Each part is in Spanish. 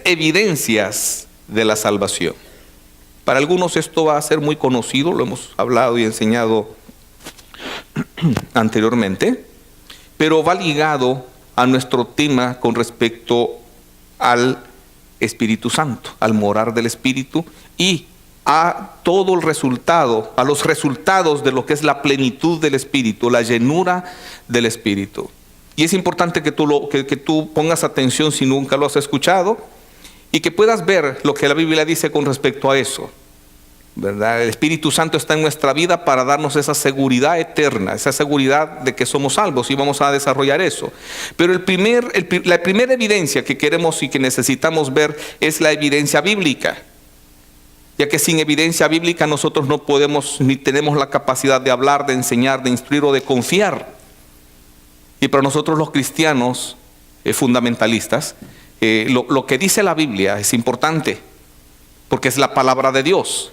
evidencias de la salvación. Para algunos esto va a ser muy conocido, lo hemos hablado y enseñado anteriormente, pero va ligado a nuestro tema con respecto al Espíritu Santo, al morar del Espíritu y a todo el resultado, a los resultados de lo que es la plenitud del Espíritu, la llenura del Espíritu. Y es importante que tú pongas atención si nunca lo has escuchado y que puedas ver lo que la Biblia dice con respecto a eso, ¿verdad? El Espíritu Santo está en nuestra vida para darnos esa seguridad eterna, esa seguridad de que somos salvos, y vamos a desarrollar eso. Pero la primera evidencia que queremos y que necesitamos ver es la evidencia bíblica, ya que sin evidencia bíblica nosotros no podemos ni tenemos la capacidad de hablar, de enseñar, de instruir o de confiar. Y para nosotros los cristianos fundamentalistas, lo que dice la Biblia es importante, porque es la palabra de Dios.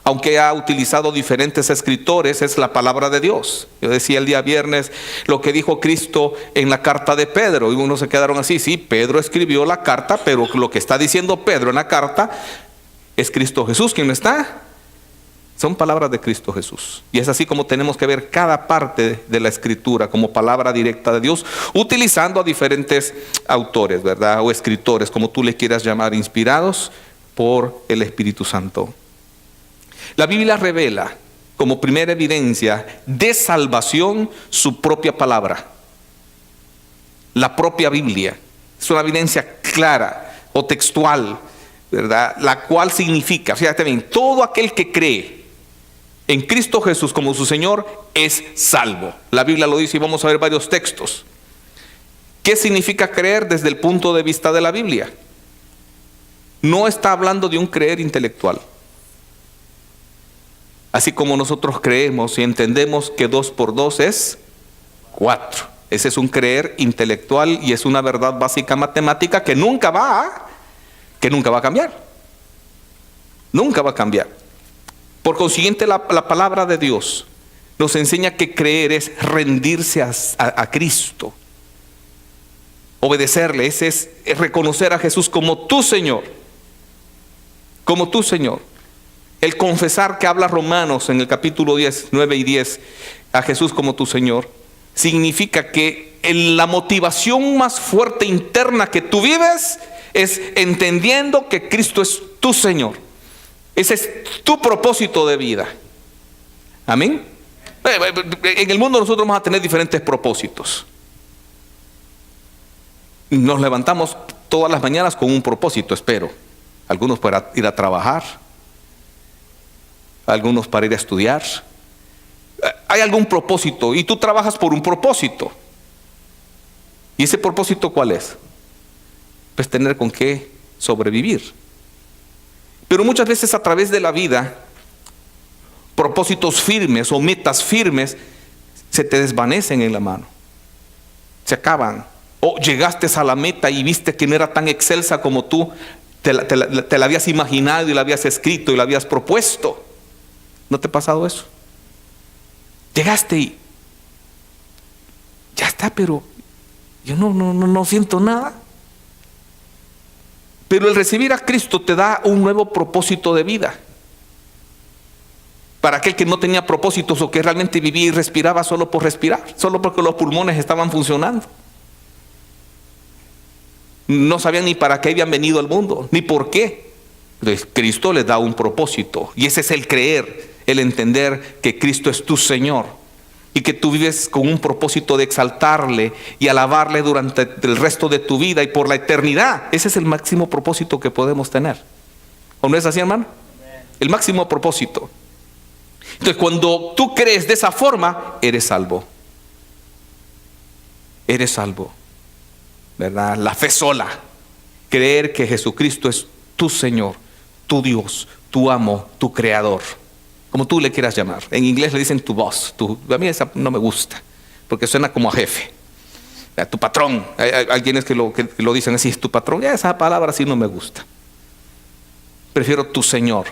Aunque ha utilizado diferentes escritores, es la palabra de Dios. Yo decía el día viernes lo que dijo Cristo en la carta de Pedro, y unos se quedaron así: sí, Pedro escribió la carta, pero lo que está diciendo Pedro en la carta es Cristo Jesús quien lo está. Son palabras de Cristo Jesús. Y es así como tenemos que ver cada parte de la escritura como palabra directa de Dios, utilizando a diferentes autores, ¿verdad? O escritores, como tú le quieras llamar, inspirados por el Espíritu Santo. La Biblia revela como primera evidencia de salvación su propia palabra. La propia Biblia es una evidencia clara o textual, ¿verdad? La cual significa, fíjate bien, todo aquel que cree en Cristo Jesús como su Señor es salvo. La Biblia lo dice y vamos a ver varios textos. ¿Qué significa creer desde el punto de vista de la Biblia? No está hablando de un creer intelectual. Así como nosotros creemos y entendemos que 2 por 2 es 4. Ese es un creer intelectual y es una verdad básica matemática que nunca va a cambiar. Nunca va a cambiar. Por consiguiente, la palabra de Dios nos enseña que creer es rendirse a Cristo. Obedecerle, es reconocer a Jesús como tu Señor. Como tu Señor. El confesar, que habla Romanos en el capítulo 10, 9 y 10, a Jesús como tu Señor, significa que la motivación más fuerte interna que tú vives es entendiendo que Cristo es tu Señor. Ese es tu propósito de vida. Amén. En el mundo nosotros vamos a tener diferentes propósitos. Nos levantamos todas las mañanas con un propósito, espero. Algunos para ir a trabajar, algunos para ir a estudiar. Hay algún propósito y tú trabajas por un propósito. ¿Y ese propósito cuál es? Pues tener con qué sobrevivir. Pero muchas veces a través de la vida, propósitos firmes o metas firmes se te desvanecen en la mano. Se acaban. O llegaste a la meta y viste que no era tan excelsa como tú te la habías imaginado y la habías escrito y la habías propuesto. ¿No te ha pasado eso? Llegaste y ya está, pero yo no siento nada. Pero el recibir a Cristo te da un nuevo propósito de vida. Para aquel que no tenía propósitos o que realmente vivía y respiraba solo por respirar, solo porque los pulmones estaban funcionando. No sabían ni para qué habían venido al mundo, ni por qué. Entonces, Cristo les da un propósito. Y ese es el creer, el entender que Cristo es tu Señor. Y que tú vives con un propósito de exaltarle y alabarle durante el resto de tu vida y por la eternidad. Ese es el máximo propósito que podemos tener. ¿O no es así, hermano? El máximo propósito. Entonces, cuando tú crees de esa forma, eres salvo. Eres salvo. ¿Verdad? La fe sola. Creer que Jesucristo es tu Señor, tu Dios, tu amo, tu creador. Como tú le quieras llamar. En inglés le dicen tu boss. A mí esa no me gusta, porque suena como a jefe. Tu patrón. Hay alguienes que lo dicen así, es tu patrón. Ya esa palabra sí no me gusta. Prefiero tu Señor.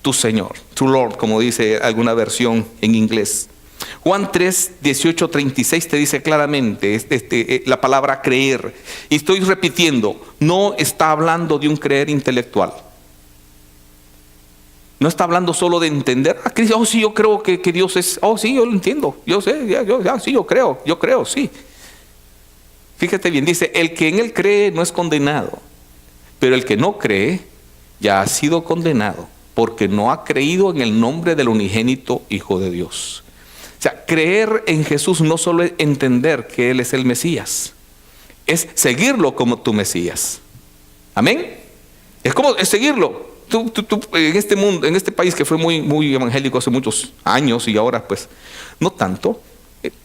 Tu Señor. Tu Lord, como dice alguna versión en inglés. Juan 3, 18, 36 te dice claramente la palabra creer. Y estoy repitiendo, no está hablando de un creer intelectual. No está hablando solo de entender. Oh, sí, yo creo que Dios es. Oh, sí, yo lo entiendo. Yo sé, sí, yo creo, sí. Fíjate bien, dice, el que en él cree no es condenado, pero el que no cree ya ha sido condenado, porque no ha creído en el nombre del unigénito Hijo de Dios. O sea, creer en Jesús no solo es entender que Él es el Mesías, es seguirlo como tu Mesías. Amén. Es seguirlo. Tú, en este mundo, en este país que fue muy evangélico hace muchos años y ahora pues no tanto,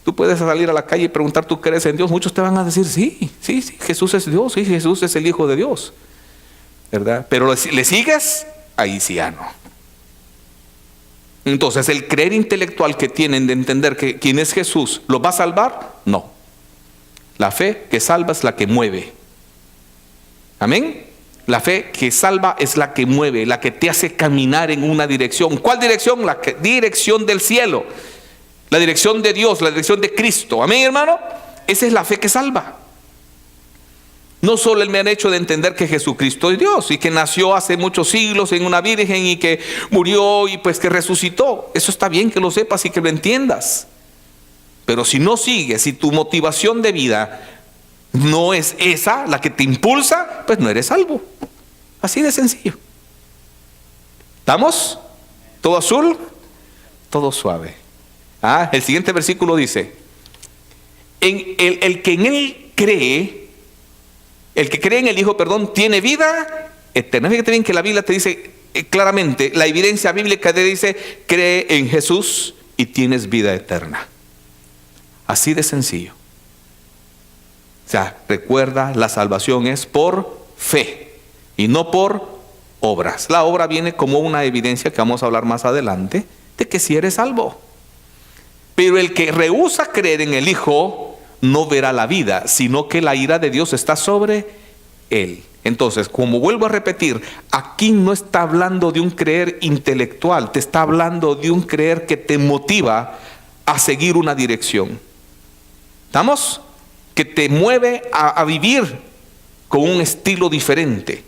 tú puedes salir a la calle y preguntar, ¿tú crees en Dios? Muchos te van a decir, sí, Jesús es Dios, sí, Jesús es el Hijo de Dios, ¿verdad? Pero ¿le sigues? Ahí sí ya no. Entonces, el creer intelectual que tienen de entender que quién es Jesús, ¿los va a salvar? No. La fe que salva es la que mueve. Amén. La fe que salva es la que mueve, la que te hace caminar en una dirección. ¿Cuál dirección? Dirección del cielo. La dirección de Dios, la dirección de Cristo. Amén, hermano. Esa es la fe que salva. No solo me han hecho de entender que Jesucristo es Dios y que nació hace muchos siglos en una virgen y que murió y pues que resucitó. Eso está bien que lo sepas y que lo entiendas. Pero si no sigues, si tu motivación de vida no es esa la que te impulsa, pues no eres salvo. Así de sencillo. ¿Estamos? ¿Todo azul? Todo suave. El siguiente versículo dice, el que en él cree, el que cree en el Hijo, tiene vida eterna. Fíjate bien que la Biblia te dice claramente, la evidencia bíblica te dice, cree en Jesús y tienes vida eterna. Así de sencillo. O sea, recuerda, la salvación es por fe y no por obras. La obra viene como una evidencia que vamos a hablar más adelante de que si eres salvo. Pero el que rehúsa creer en el Hijo no verá la vida, sino que la ira de Dios está sobre él. Entonces, como vuelvo a repetir, aquí no está hablando de un creer intelectual, te está hablando de un creer que te motiva a seguir una dirección. ¿Estamos? Que te mueve a vivir con un estilo diferente.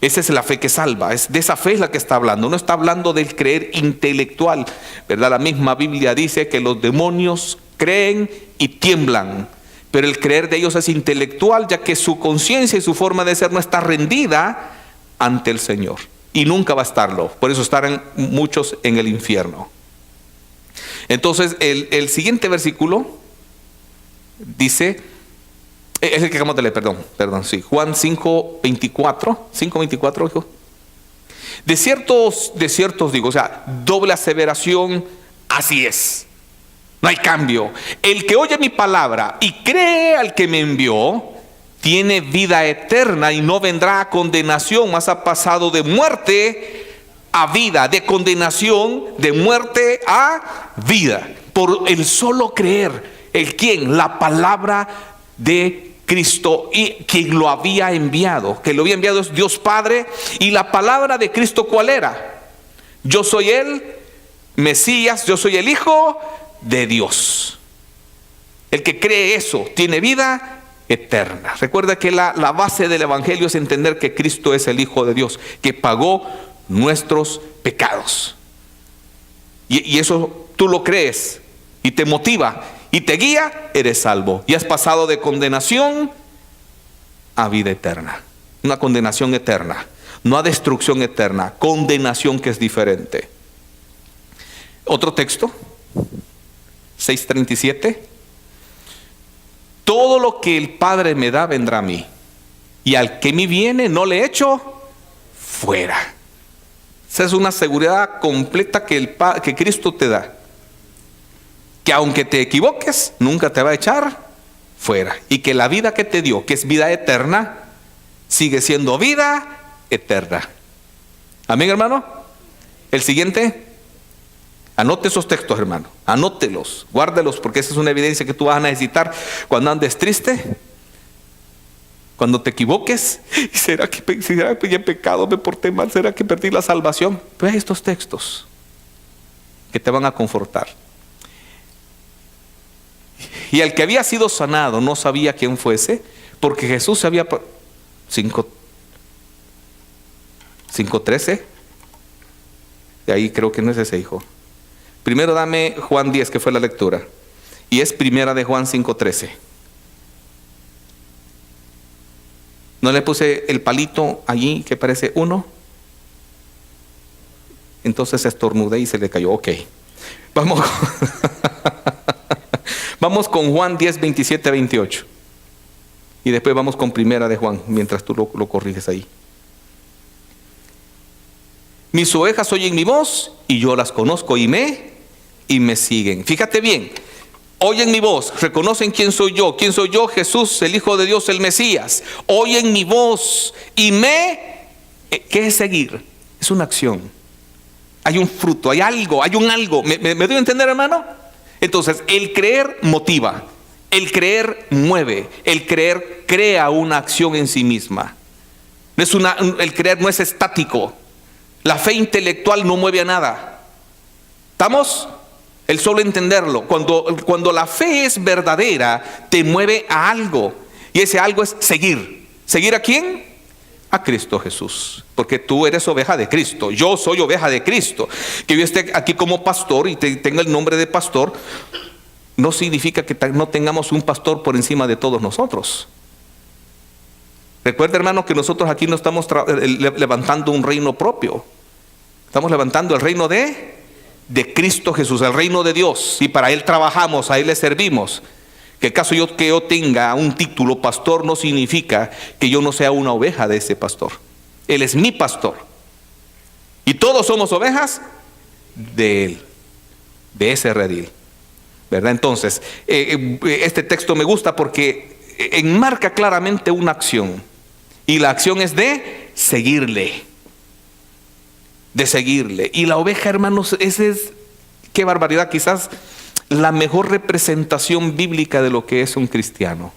Esa es la fe que salva, de esa fe es la que está hablando. No está hablando del creer intelectual, ¿verdad? La misma Biblia dice que los demonios creen y tiemblan, pero el creer de ellos es intelectual, ya que su conciencia y su forma de ser no está rendida ante el Señor, y nunca va a estarlo. Por eso estarán muchos en el infierno. Entonces el siguiente versículo dice, es el que acabamos de leer, perdón, sí, Juan 5:24, hijo. De ciertos digo, o sea, doble aseveración, así es. No hay cambio. El que oye mi palabra y cree al que me envió, tiene vida eterna y no vendrá a condenación, mas ha pasado de muerte a vida, de condenación, de muerte a vida, por el solo creer. ¿El quién? La palabra de Cristo y quien lo había enviado. Que lo había enviado es Dios Padre. Y la palabra de Cristo, ¿cuál era? Yo soy el Mesías, yo soy el Hijo de Dios. El que cree eso tiene vida eterna. Recuerda que la base del evangelio es entender que Cristo es el Hijo de Dios, que pagó nuestros pecados. Y eso tú lo crees y te motiva y te guía, eres salvo. Y has pasado de condenación a vida eterna. Una condenación eterna, no a destrucción eterna, condenación que es diferente. Otro texto, 6:37. Todo lo que el Padre me da vendrá a mí, y al que me viene no le echo fuera. Esa es una seguridad completa que Cristo te da. Que aunque te equivoques, nunca te va a echar fuera. Y que la vida que te dio, que es vida eterna, sigue siendo vida eterna. Amén, hermano. El siguiente. Anote esos textos, hermano. Anótelos, guárdelos, porque esa es una evidencia que tú vas a necesitar cuando andes triste, cuando te equivoques. ¿Será que en pecado me porté mal? ¿Será que perdí la salvación? Pues estos textos que te van a confortar. Y al que había sido sanado no sabía quién fuese, porque Jesús se había... 5:13. De ahí creo que no es ese, hijo. Primero dame Juan 10, que fue la lectura. Y es primera de Juan 5:13. ¿No le puse el palito allí que parece 1? Entonces estornudé y se le cayó. Ok. Vamos con Juan 10, 27, 28. Y después vamos con primera de Juan, mientras tú lo corriges ahí. Mis ovejas oyen mi voz y yo las conozco y me siguen. Fíjate bien, oyen mi voz, reconocen quién soy yo. ¿Quién soy yo? Jesús, el Hijo de Dios, el Mesías. Oyen mi voz y ¿qué es seguir? Es una acción. Hay un fruto, hay algo, hay un algo. ¿Me doy a entender, hermano? Entonces, el creer motiva, el creer mueve, el creer crea una acción en sí misma. El creer no es estático. La fe intelectual no mueve a nada. ¿Estamos? El solo entenderlo. Cuando la fe es verdadera, te mueve a algo. Y ese algo es seguir. ¿Seguir a quién? A Cristo Jesús. Porque tú eres oveja de Cristo. Yo soy oveja de Cristo. Que yo esté aquí como pastor y tenga el nombre de pastor, no significa que no tengamos un pastor por encima de todos nosotros. Recuerda, hermano, que nosotros aquí no estamos levantando un reino propio. Estamos levantando el reino de Cristo Jesús, el reino de Dios. Y para Él trabajamos, a Él le servimos. Que el caso que yo tenga un título pastor no significa que yo no sea una oveja de ese pastor. Él es mi pastor. Y todos somos ovejas de Él, de ese redil. ¿Verdad? Entonces, este texto me gusta porque enmarca claramente una acción. Y la acción es de seguirle. De seguirle. Y la oveja, hermanos, qué barbaridad, quizás la mejor representación bíblica de lo que es un cristiano.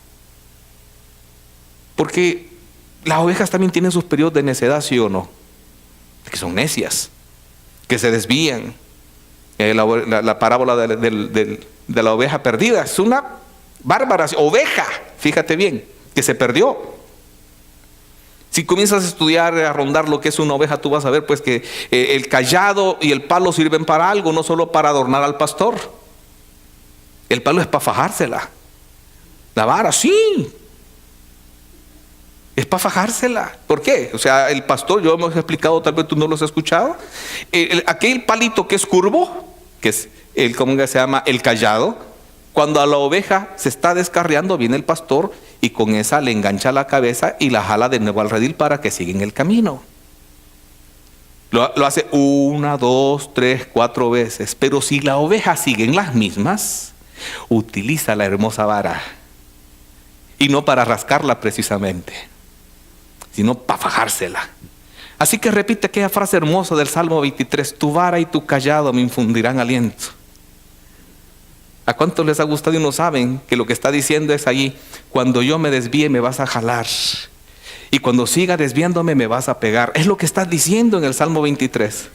Porque las ovejas también tienen sus periodos de necedad, ¿sí o no? Que son necias, que se desvían. La parábola de la oveja perdida es una bárbara oveja, fíjate bien, que se perdió. Si comienzas a estudiar, a rondar lo que es una oveja, tú vas a ver pues que el cayado y el palo sirven para algo, no solo para adornar al pastor. El palo es para fajársela. La vara, sí. Es para fajársela. ¿Por qué? O sea, el pastor, yo hemos explicado, tal vez tú no lo has escuchado. Aquel palito que es curvo, que es ¿cómo se llama? El cayado. Cuando a la oveja se está descarriando, viene el pastor y con esa le engancha la cabeza y la jala de nuevo al redil para que siga en el camino. Lo hace 1, 2, 3, 4 veces. Pero si la oveja sigue en las mismas, utiliza la hermosa vara. Y no para rascarla precisamente, sino para fajársela. Así que repite aquella frase hermosa del Salmo 23. Tu vara y tu cayado me infundirán aliento. ¿A cuántos les ha gustado y no saben que lo que está diciendo es allí? Cuando yo me desvíe me vas a jalar. Y cuando siga desviándome me vas a pegar. Es lo que está diciendo en el Salmo 23.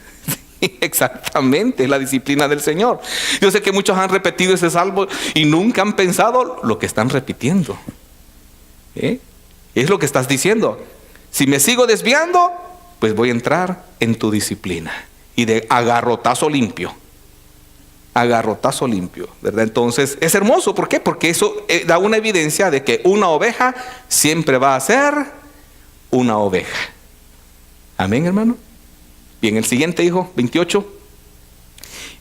Exactamente, es la disciplina del Señor. Yo sé que muchos han repetido ese salmo y nunca han pensado lo que están repitiendo. Es lo que estás diciendo. Si me sigo desviando, pues voy a entrar en tu disciplina. Y de agarrotazo limpio. Agarrotazo limpio, ¿verdad? Entonces es hermoso. ¿Por qué? Porque eso da una evidencia de que una oveja siempre va a ser una oveja. Amén, hermano. Bien, el siguiente, hijo, 28.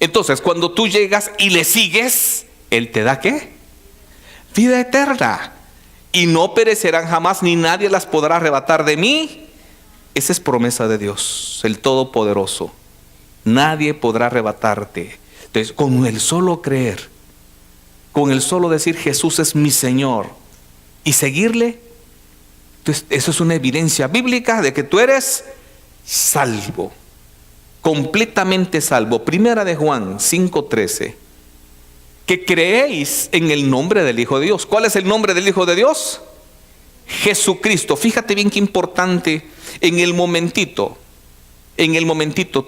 Entonces, cuando tú llegas y le sigues, Él te da ¿qué? Vida eterna. Y no perecerán jamás, ni nadie las podrá arrebatar de mí. Esa es promesa de Dios, el Todopoderoso. Nadie podrá arrebatarte. Entonces, con el solo creer, con el solo decir Jesús es mi Señor y seguirle, entonces eso es una evidencia bíblica de que tú eres salvo, completamente salvo. Primera de Juan 5:13, que creéis en el nombre del Hijo de Dios. ¿Cuál es el nombre del Hijo de Dios? Jesucristo. Fíjate bien qué importante, en el momentito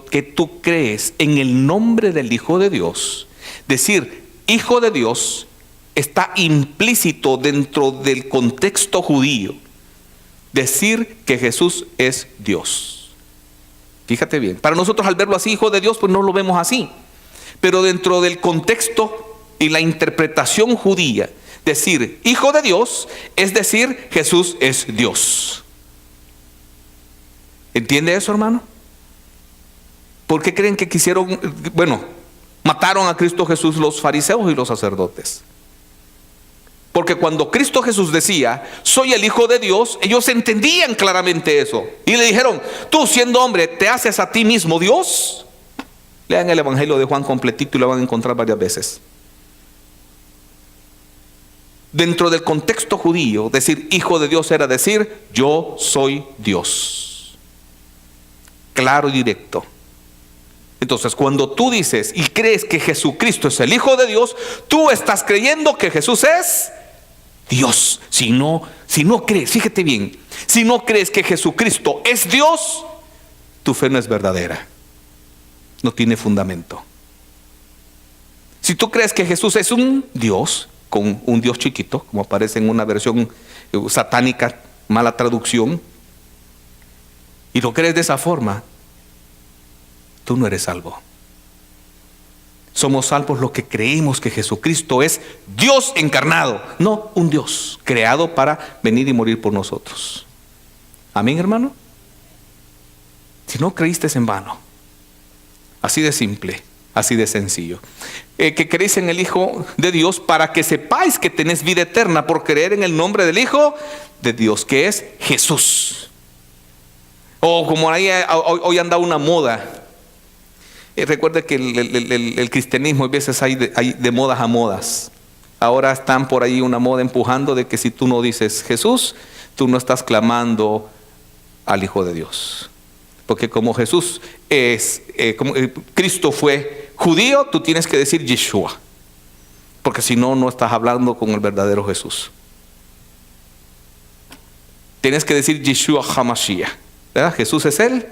que tú crees en el nombre del Hijo de Dios, decir Hijo de Dios está implícito dentro del contexto judío decir que Jesús es Dios. Fíjate bien, para nosotros al verlo así, hijo de Dios, pues no lo vemos así. Pero dentro del contexto y la interpretación judía, decir hijo de Dios es decir Jesús es Dios. ¿Entiende eso, hermano? ¿Por qué creen que mataron a Cristo Jesús los fariseos y los sacerdotes? Porque cuando Cristo Jesús decía, soy el Hijo de Dios, ellos entendían claramente eso. Y le dijeron, tú siendo hombre, ¿te haces a ti mismo Dios? Lean el Evangelio de Juan completito y lo van a encontrar varias veces. Dentro del contexto judío, decir Hijo de Dios era decir, yo soy Dios. Claro y directo. Entonces, cuando tú dices y crees que Jesucristo es el Hijo de Dios, tú estás creyendo que Jesús es Dios. Si no crees, fíjate bien, si no crees que Jesucristo es Dios, tu fe no es verdadera. No tiene fundamento. Si tú crees que Jesús es un Dios, con un Dios chiquito, como aparece en una versión satánica, mala traducción, y lo crees de esa forma, tú no eres salvo. Somos salvos los que creemos que Jesucristo es Dios encarnado, no un Dios creado para venir y morir por nosotros. Amén, hermano. Si no creíste es en vano. Así de simple, así de sencillo. Que creéis en el Hijo de Dios para que sepáis que tenéis vida eterna por creer en el nombre del Hijo de Dios, que es Jesús. O como hoy anda una moda. Recuerde que el cristianismo a veces hay de modas a modas. Ahora están por ahí una moda empujando de que si tú no dices Jesús, tú no estás clamando al Hijo de Dios. Porque como Jesús como Cristo fue judío, tú tienes que decir Yeshua. Porque si no, no estás hablando con el verdadero Jesús. Tienes que decir Yeshua HaMashiach, ¿verdad? Jesús es el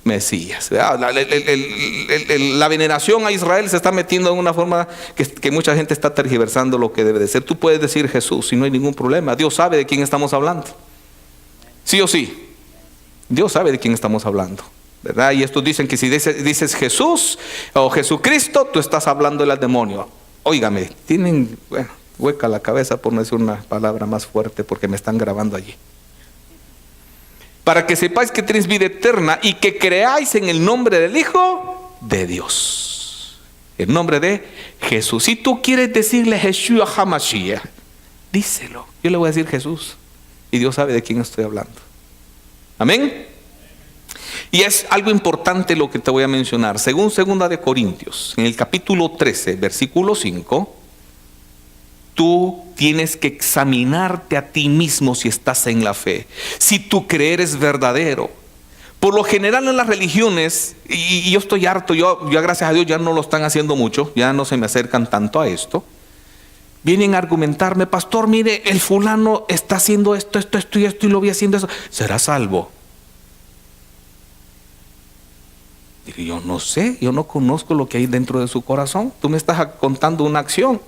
Mesías. La veneración a Israel se está metiendo en una forma que mucha gente está tergiversando lo que debe de ser. Tú puedes decir Jesús y no hay ningún problema. Dios sabe de quién estamos hablando. Sí o sí. Dios sabe de quién estamos hablando, ¿verdad? Y estos dicen que si dices Jesús o Jesucristo, tú estás hablando del demonio. Óigame, tienen hueca la cabeza por no decir una palabra más fuerte porque me están grabando allí. Para que sepáis que tenéis vida eterna y que creáis en el nombre del Hijo de Dios. El nombre de Jesús. Si tú quieres decirle Yeshua HaMashiach, díselo. Yo le voy a decir Jesús. Y Dios sabe de quién estoy hablando. Amén. Y es algo importante lo que te voy a mencionar. Según 2 de Corintios, en el capítulo 13, versículo 5, tú tienes que examinarte a ti mismo si estás en la fe, si tu creer es verdadero. Por lo general en las religiones, y yo estoy harto, yo gracias a Dios ya no lo están haciendo mucho, ya no se me acercan tanto a esto. Vienen a argumentarme, pastor, mire, el fulano está haciendo esto y lo vi haciendo eso. ¿Será salvo? Digo, yo no sé, yo no conozco lo que hay dentro de su corazón. Tú me estás contando una acción.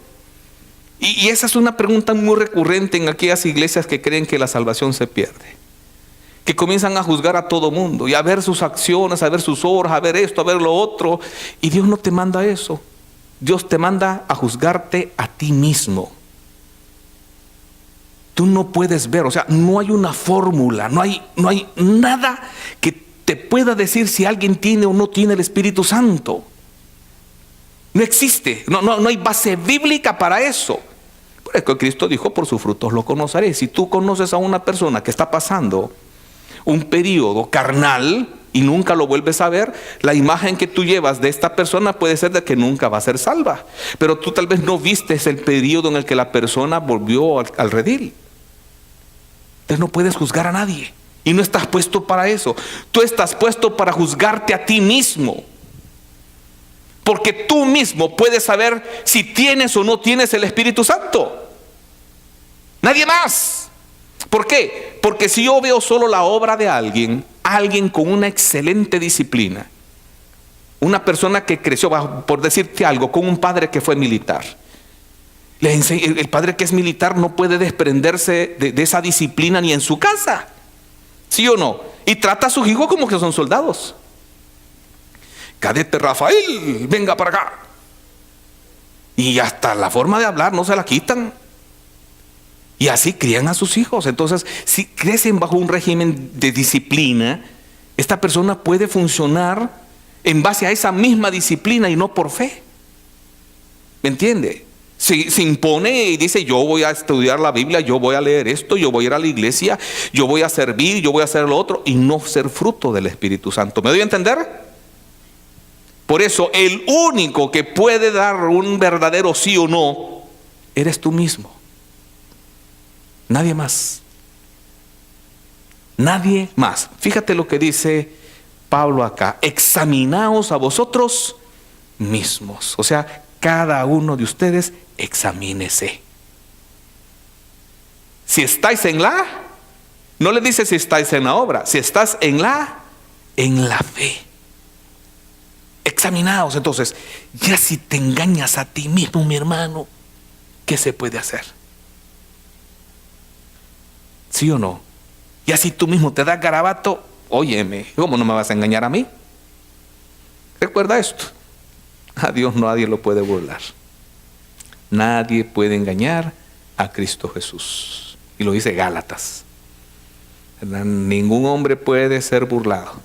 Y esa es una pregunta muy recurrente en aquellas iglesias que creen que la salvación se pierde. Que comienzan a juzgar a todo mundo y a ver sus acciones, a ver sus obras, a ver esto, a ver lo otro. Y Dios no te manda eso. Dios te manda a juzgarte a ti mismo. Tú no puedes ver, o sea, no hay una fórmula, no hay nada que te pueda decir si alguien tiene o no tiene el Espíritu Santo. No existe, no hay base bíblica para eso. Por eso Cristo dijo, por sus frutos lo conoceréis. Si tú conoces a una persona que está pasando un periodo carnal y nunca lo vuelves a ver, la imagen que tú llevas de esta persona puede ser de que nunca va a ser salva. Pero tú tal vez no vistes el periodo en el que la persona volvió al redil. Entonces no puedes juzgar a nadie. Y no estás puesto para eso. Tú estás puesto para juzgarte a ti mismo. Porque tú mismo puedes saber si tienes o no tienes el Espíritu Santo. Nadie más. ¿Por qué? Porque si yo veo solo la obra de alguien con una excelente disciplina, una persona que creció, por decirte algo, con un padre que fue militar, El padre que es militar no puede desprenderse de esa disciplina ni en su casa. ¿Sí o no? Y trata a sus hijos como que son soldados. Cadete Rafael, venga para acá. Y hasta la forma de hablar no se la quitan. Y así crían a sus hijos. Entonces, si crecen bajo un régimen de disciplina, esta persona puede funcionar en base a esa misma disciplina y no por fe. ¿Me entiende? Se impone y dice: yo voy a estudiar la Biblia, yo voy a leer esto, yo voy a ir a la iglesia, yo voy a servir, yo voy a hacer lo otro, y no ser fruto del Espíritu Santo. ¿Me doy a entender? Por eso el único que puede dar un verdadero sí o no eres tú mismo. Nadie más. Nadie más. Fíjate lo que dice Pablo acá: examinaos a vosotros mismos. O sea, cada uno de ustedes examínese. Si estáis en la, no le dice si estáis en la obra, si estás en la fe. Examinaos. Entonces, ya si te engañas a ti mismo, mi hermano, ¿qué se puede hacer? ¿Sí o no? Ya si tú mismo te das garabato, óyeme, ¿cómo no me vas a engañar a mí? Recuerda esto: a Dios nadie lo puede burlar. Nadie puede engañar a Cristo Jesús. Y lo dice Gálatas. Ningún hombre puede ser burlado.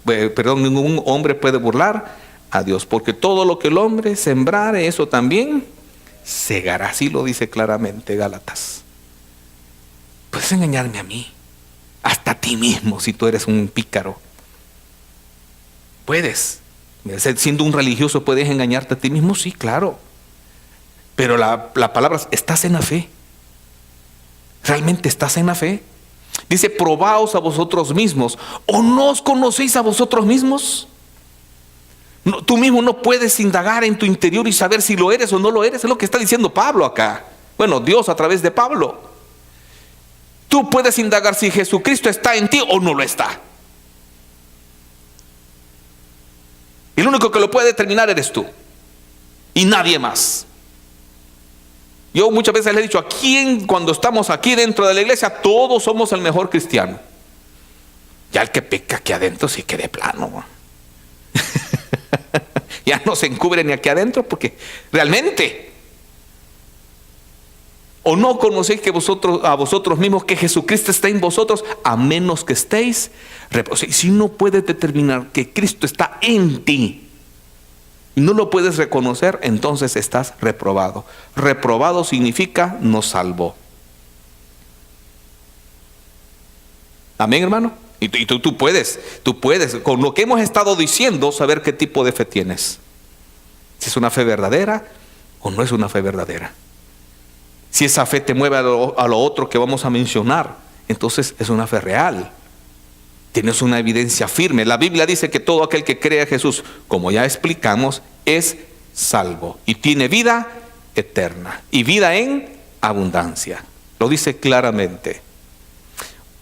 Ningún hombre puede burlar a Dios, porque todo lo que el hombre sembrare, eso también segará. Así lo dice claramente Gálatas. Puedes engañarme a mí, hasta a ti mismo, si tú eres un pícaro. Puedes. Siendo un religioso, ¿puedes engañarte a ti mismo? Sí, claro. Pero la palabra: ¿estás en la fe? ¿Realmente estás en la fe? Dice: probaos a vosotros mismos. ¿O no os conocéis a vosotros mismos? No, tú mismo no puedes indagar en tu interior y saber si lo eres o no lo eres. Es lo que está diciendo Pablo acá. Bueno, Dios a través de Pablo. Tú puedes indagar si Jesucristo está en ti o no lo está. El único que lo puede determinar eres tú y nadie más. Yo muchas veces le he dicho: aquí, cuando estamos aquí dentro de la iglesia, todos somos el mejor cristiano. Ya el que peca aquí adentro sí que de plano ya no se encubre ni aquí adentro, porque realmente, ¿o no conocéis que a vosotros mismos que Jesucristo está en vosotros, a menos que estéis reprobados? Si no puedes determinar que Cristo está en ti y no lo puedes reconocer, entonces estás reprobado. Reprobado significa no salvo. Amén, hermano. Y tú puedes, con lo que hemos estado diciendo, saber qué tipo de fe tienes. Si es una fe verdadera o no es una fe verdadera. Si esa fe te mueve a lo otro que vamos a mencionar, entonces es una fe real. Tienes una evidencia firme. La Biblia dice que todo aquel que cree a Jesús, como ya explicamos, es salvo y tiene vida eterna y vida en abundancia. Lo dice claramente.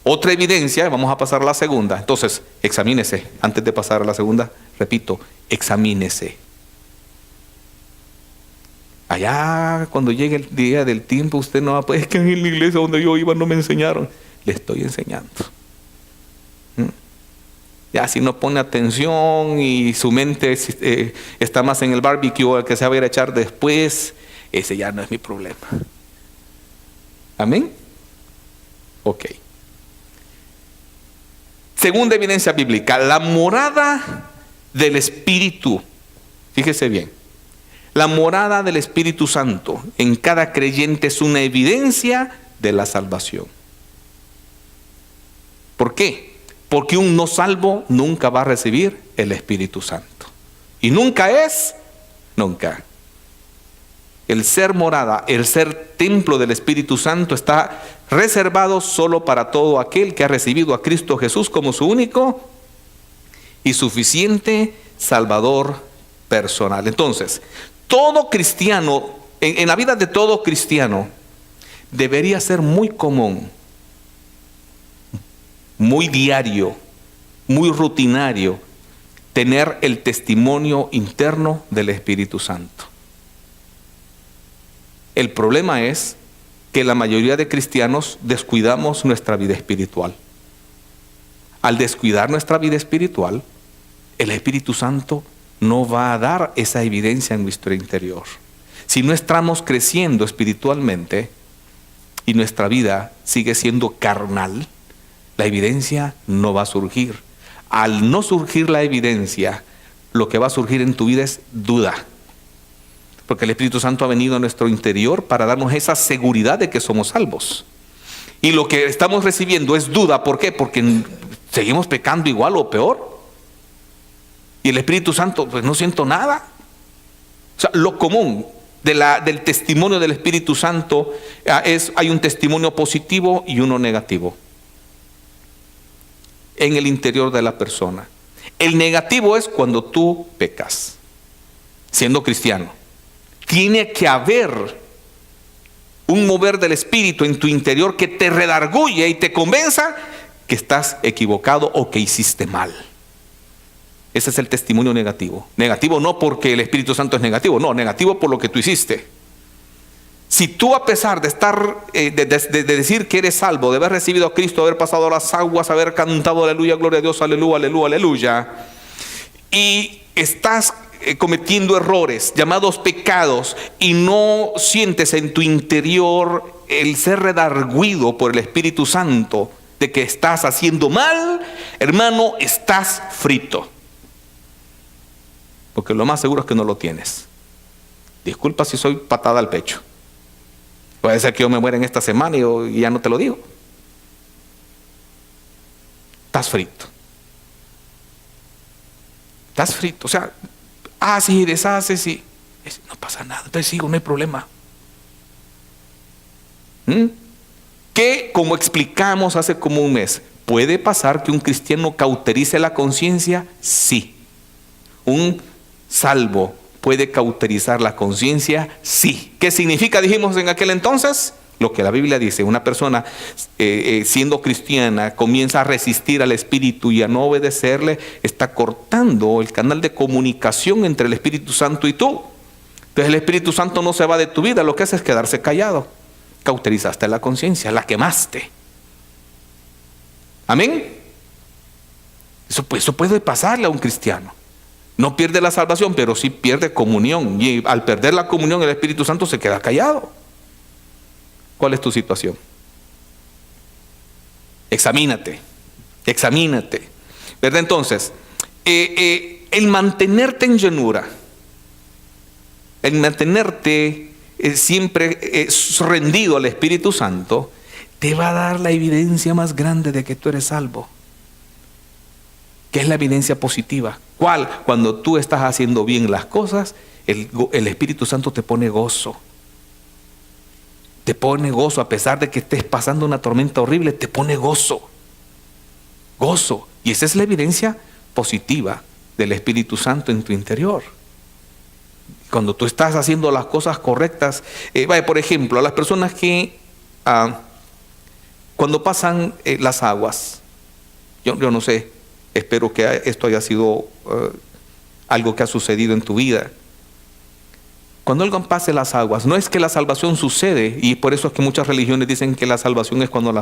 Otra evidencia, vamos a pasar a la segunda. Entonces, examínese. Antes de pasar a la segunda, repito, examínese. Allá cuando llegue el día del tiempo, usted no va a poder: es que en la iglesia donde yo iba no me enseñaron. Le estoy enseñando. Ya si no pone atención y su mente está más en el barbecue al que se va a ir a echar después, ese ya no es mi problema. ¿Amén? Ok. Segunda evidencia bíblica: la morada del Espíritu. Fíjese bien. La morada del Espíritu Santo en cada creyente es una evidencia de la salvación. ¿Por qué? Porque un no salvo nunca va a recibir el Espíritu Santo. Y nunca. El ser morada, el ser templo del Espíritu Santo está reservado solo para todo aquel que ha recibido a Cristo Jesús como su único y suficiente Salvador personal. Entonces, todo cristiano, en la vida de todo cristiano, debería ser muy común, muy diario, muy rutinario, tener el testimonio interno del Espíritu Santo. El problema es que la mayoría de cristianos descuidamos nuestra vida espiritual. Al descuidar nuestra vida espiritual, el Espíritu Santo no va a dar esa evidencia en nuestro interior. Si no estamos creciendo espiritualmente y nuestra vida sigue siendo carnal, la evidencia no va a surgir. Al no surgir la evidencia, lo que va a surgir en tu vida es duda. Porque el Espíritu Santo ha venido a nuestro interior para darnos esa seguridad de que somos salvos. Y lo que estamos recibiendo es duda. ¿Por qué? Porque seguimos pecando igual o peor. Y el Espíritu Santo, pues no siento nada. O sea, lo común del testimonio del Espíritu Santo hay un testimonio positivo y uno negativo en el interior de la persona. El negativo es cuando tú pecas, siendo cristiano. Tiene que haber un mover del Espíritu en tu interior que te redarguye y te convenza que estás equivocado o que hiciste mal. Ese es el testimonio negativo. Negativo no porque el Espíritu Santo es negativo, no, negativo por lo que tú hiciste. Si tú, a pesar de estar, de decir que eres salvo, de haber recibido a Cristo, haber pasado las aguas, haber cantado aleluya, gloria a Dios, aleluya, aleluya, aleluya, y estás cometiendo errores llamados pecados y no sientes en tu interior el ser redarguido por el Espíritu Santo de que estás haciendo mal, hermano, estás frito. Porque lo más seguro es que no lo tienes. Disculpa si soy patada al pecho. Puede ser que yo me muera en esta semana y ya no te lo digo. Estás frito. Estás frito. O sea, haces y deshaces y no pasa nada. Entonces sigo, no hay problema. Que, como explicamos hace como un mes, ¿puede pasar que un cristiano cauterice la conciencia? Sí. Un salvo puede cauterizar la conciencia, sí. ¿Qué significa? Dijimos en aquel entonces lo que la Biblia dice. Una persona siendo cristiana comienza a resistir al Espíritu y a no obedecerle, está cortando el canal de comunicación entre el Espíritu Santo y tú. Entonces el Espíritu Santo no se va de tu vida, lo que hace es quedarse callado. Cauterizaste la conciencia, la quemaste. Amén. Eso puede pasarle a un cristiano. No pierde la salvación, pero sí pierde comunión. Y al perder la comunión, el Espíritu Santo se queda callado. ¿Cuál es tu situación? Examínate. Examínate. ¿Verdad? Entonces, el mantenerte en llenura, el mantenerte siempre rendido al Espíritu Santo, te va a dar la evidencia más grande de que tú eres salvo. ¿Qué es la evidencia positiva? ¿Cuál? Cuando tú estás haciendo bien las cosas, el Espíritu Santo te pone gozo. Te pone gozo, a pesar de que estés pasando una tormenta horrible, te pone gozo. Gozo. Y esa es la evidencia positiva del Espíritu Santo en tu interior. Cuando tú estás haciendo las cosas correctas, por ejemplo, a las personas que cuando pasan las aguas, yo no sé, espero que esto haya sido algo que ha sucedido en tu vida. Cuando alguien pase las aguas, no es que la salvación sucede, y por eso es que muchas religiones dicen que la salvación es cuando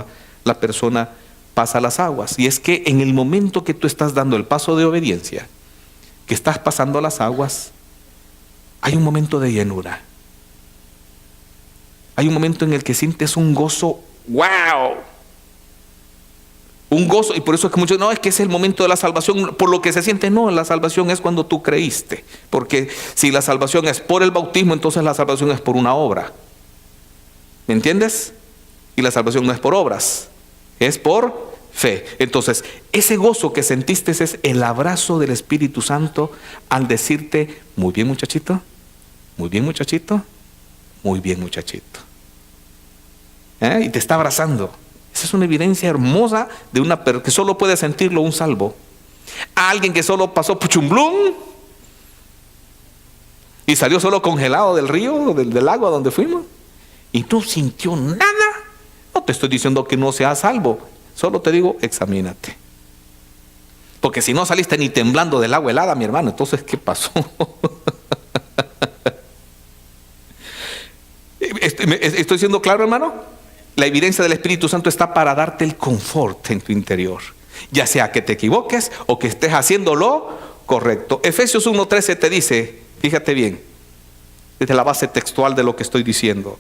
la persona pasa las aguas. Y es que en el momento que tú estás dando el paso de obediencia, que estás pasando las aguas, hay un momento de llenura. Hay un momento en el que sientes un gozo, ¡wow! Un gozo, y por eso es que muchos, no, es que es el momento de la salvación, por lo que se siente. No, la salvación es cuando tú creíste, porque si la salvación es por el bautismo, entonces la salvación es por una obra. ¿Me entiendes? Y la salvación no es por obras, es por fe. Entonces, ese gozo que sentiste es el abrazo del Espíritu Santo al decirte, muy bien muchachito, muy bien muchachito, muy bien muchachito. Y te está abrazando. Esa es una evidencia hermosa de una que solo puede sentirlo un salvo. A alguien que solo pasó puchumblum y salió solo congelado del río, del agua donde fuimos, y no sintió nada. No te estoy diciendo que no seas salvo, solo te digo, examínate. Porque si no saliste ni temblando del agua helada, mi hermano, entonces ¿qué pasó? ¿Estoy siendo claro, hermano? La evidencia del Espíritu Santo está para darte el confort en tu interior, ya sea que te equivoques o que estés haciendo lo correcto. Efesios 1:13 te dice, fíjate bien, desde la base textual de lo que estoy diciendo: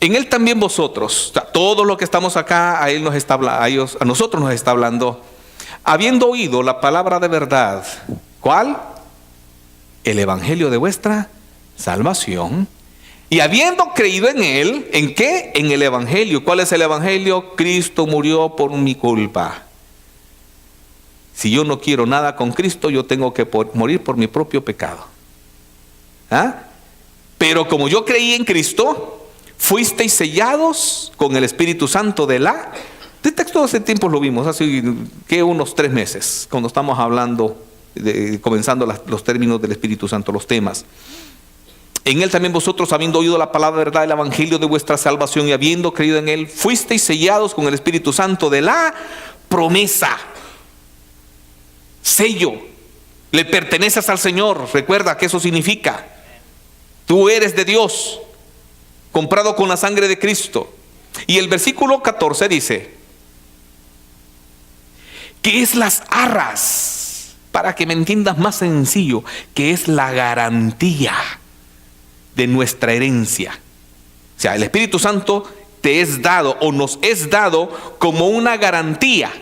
en Él también vosotros, o sea, todos los que estamos acá, a nosotros nos está hablando, habiendo oído la palabra de verdad. ¿Cuál? El evangelio de vuestra salvación. Y habiendo creído en Él, ¿en qué? En el evangelio. ¿Cuál es el evangelio? Cristo murió por mi culpa. Si yo no quiero nada con Cristo, yo tengo que morir por mi propio pecado. ¿Ah? Pero como yo creí en Cristo, fuisteis sellados con el Espíritu Santo de la... Este texto hace tiempo lo vimos, hace que unos 3 meses, cuando estamos hablando, comenzando los términos del Espíritu Santo, los temas. En Él también vosotros, habiendo oído la palabra de verdad, el evangelio de vuestra salvación, y habiendo creído en Él, fuisteis sellados con el Espíritu Santo de la promesa. Sello. Le perteneces al Señor. Recuerda que eso significa: tú eres de Dios, comprado con la sangre de Cristo. Y el versículo 14 dice: que es las arras, para que me entiendas más sencillo, que es la garantía de nuestra herencia. O sea, el Espíritu Santo te es dado, o nos es dado, como una garantía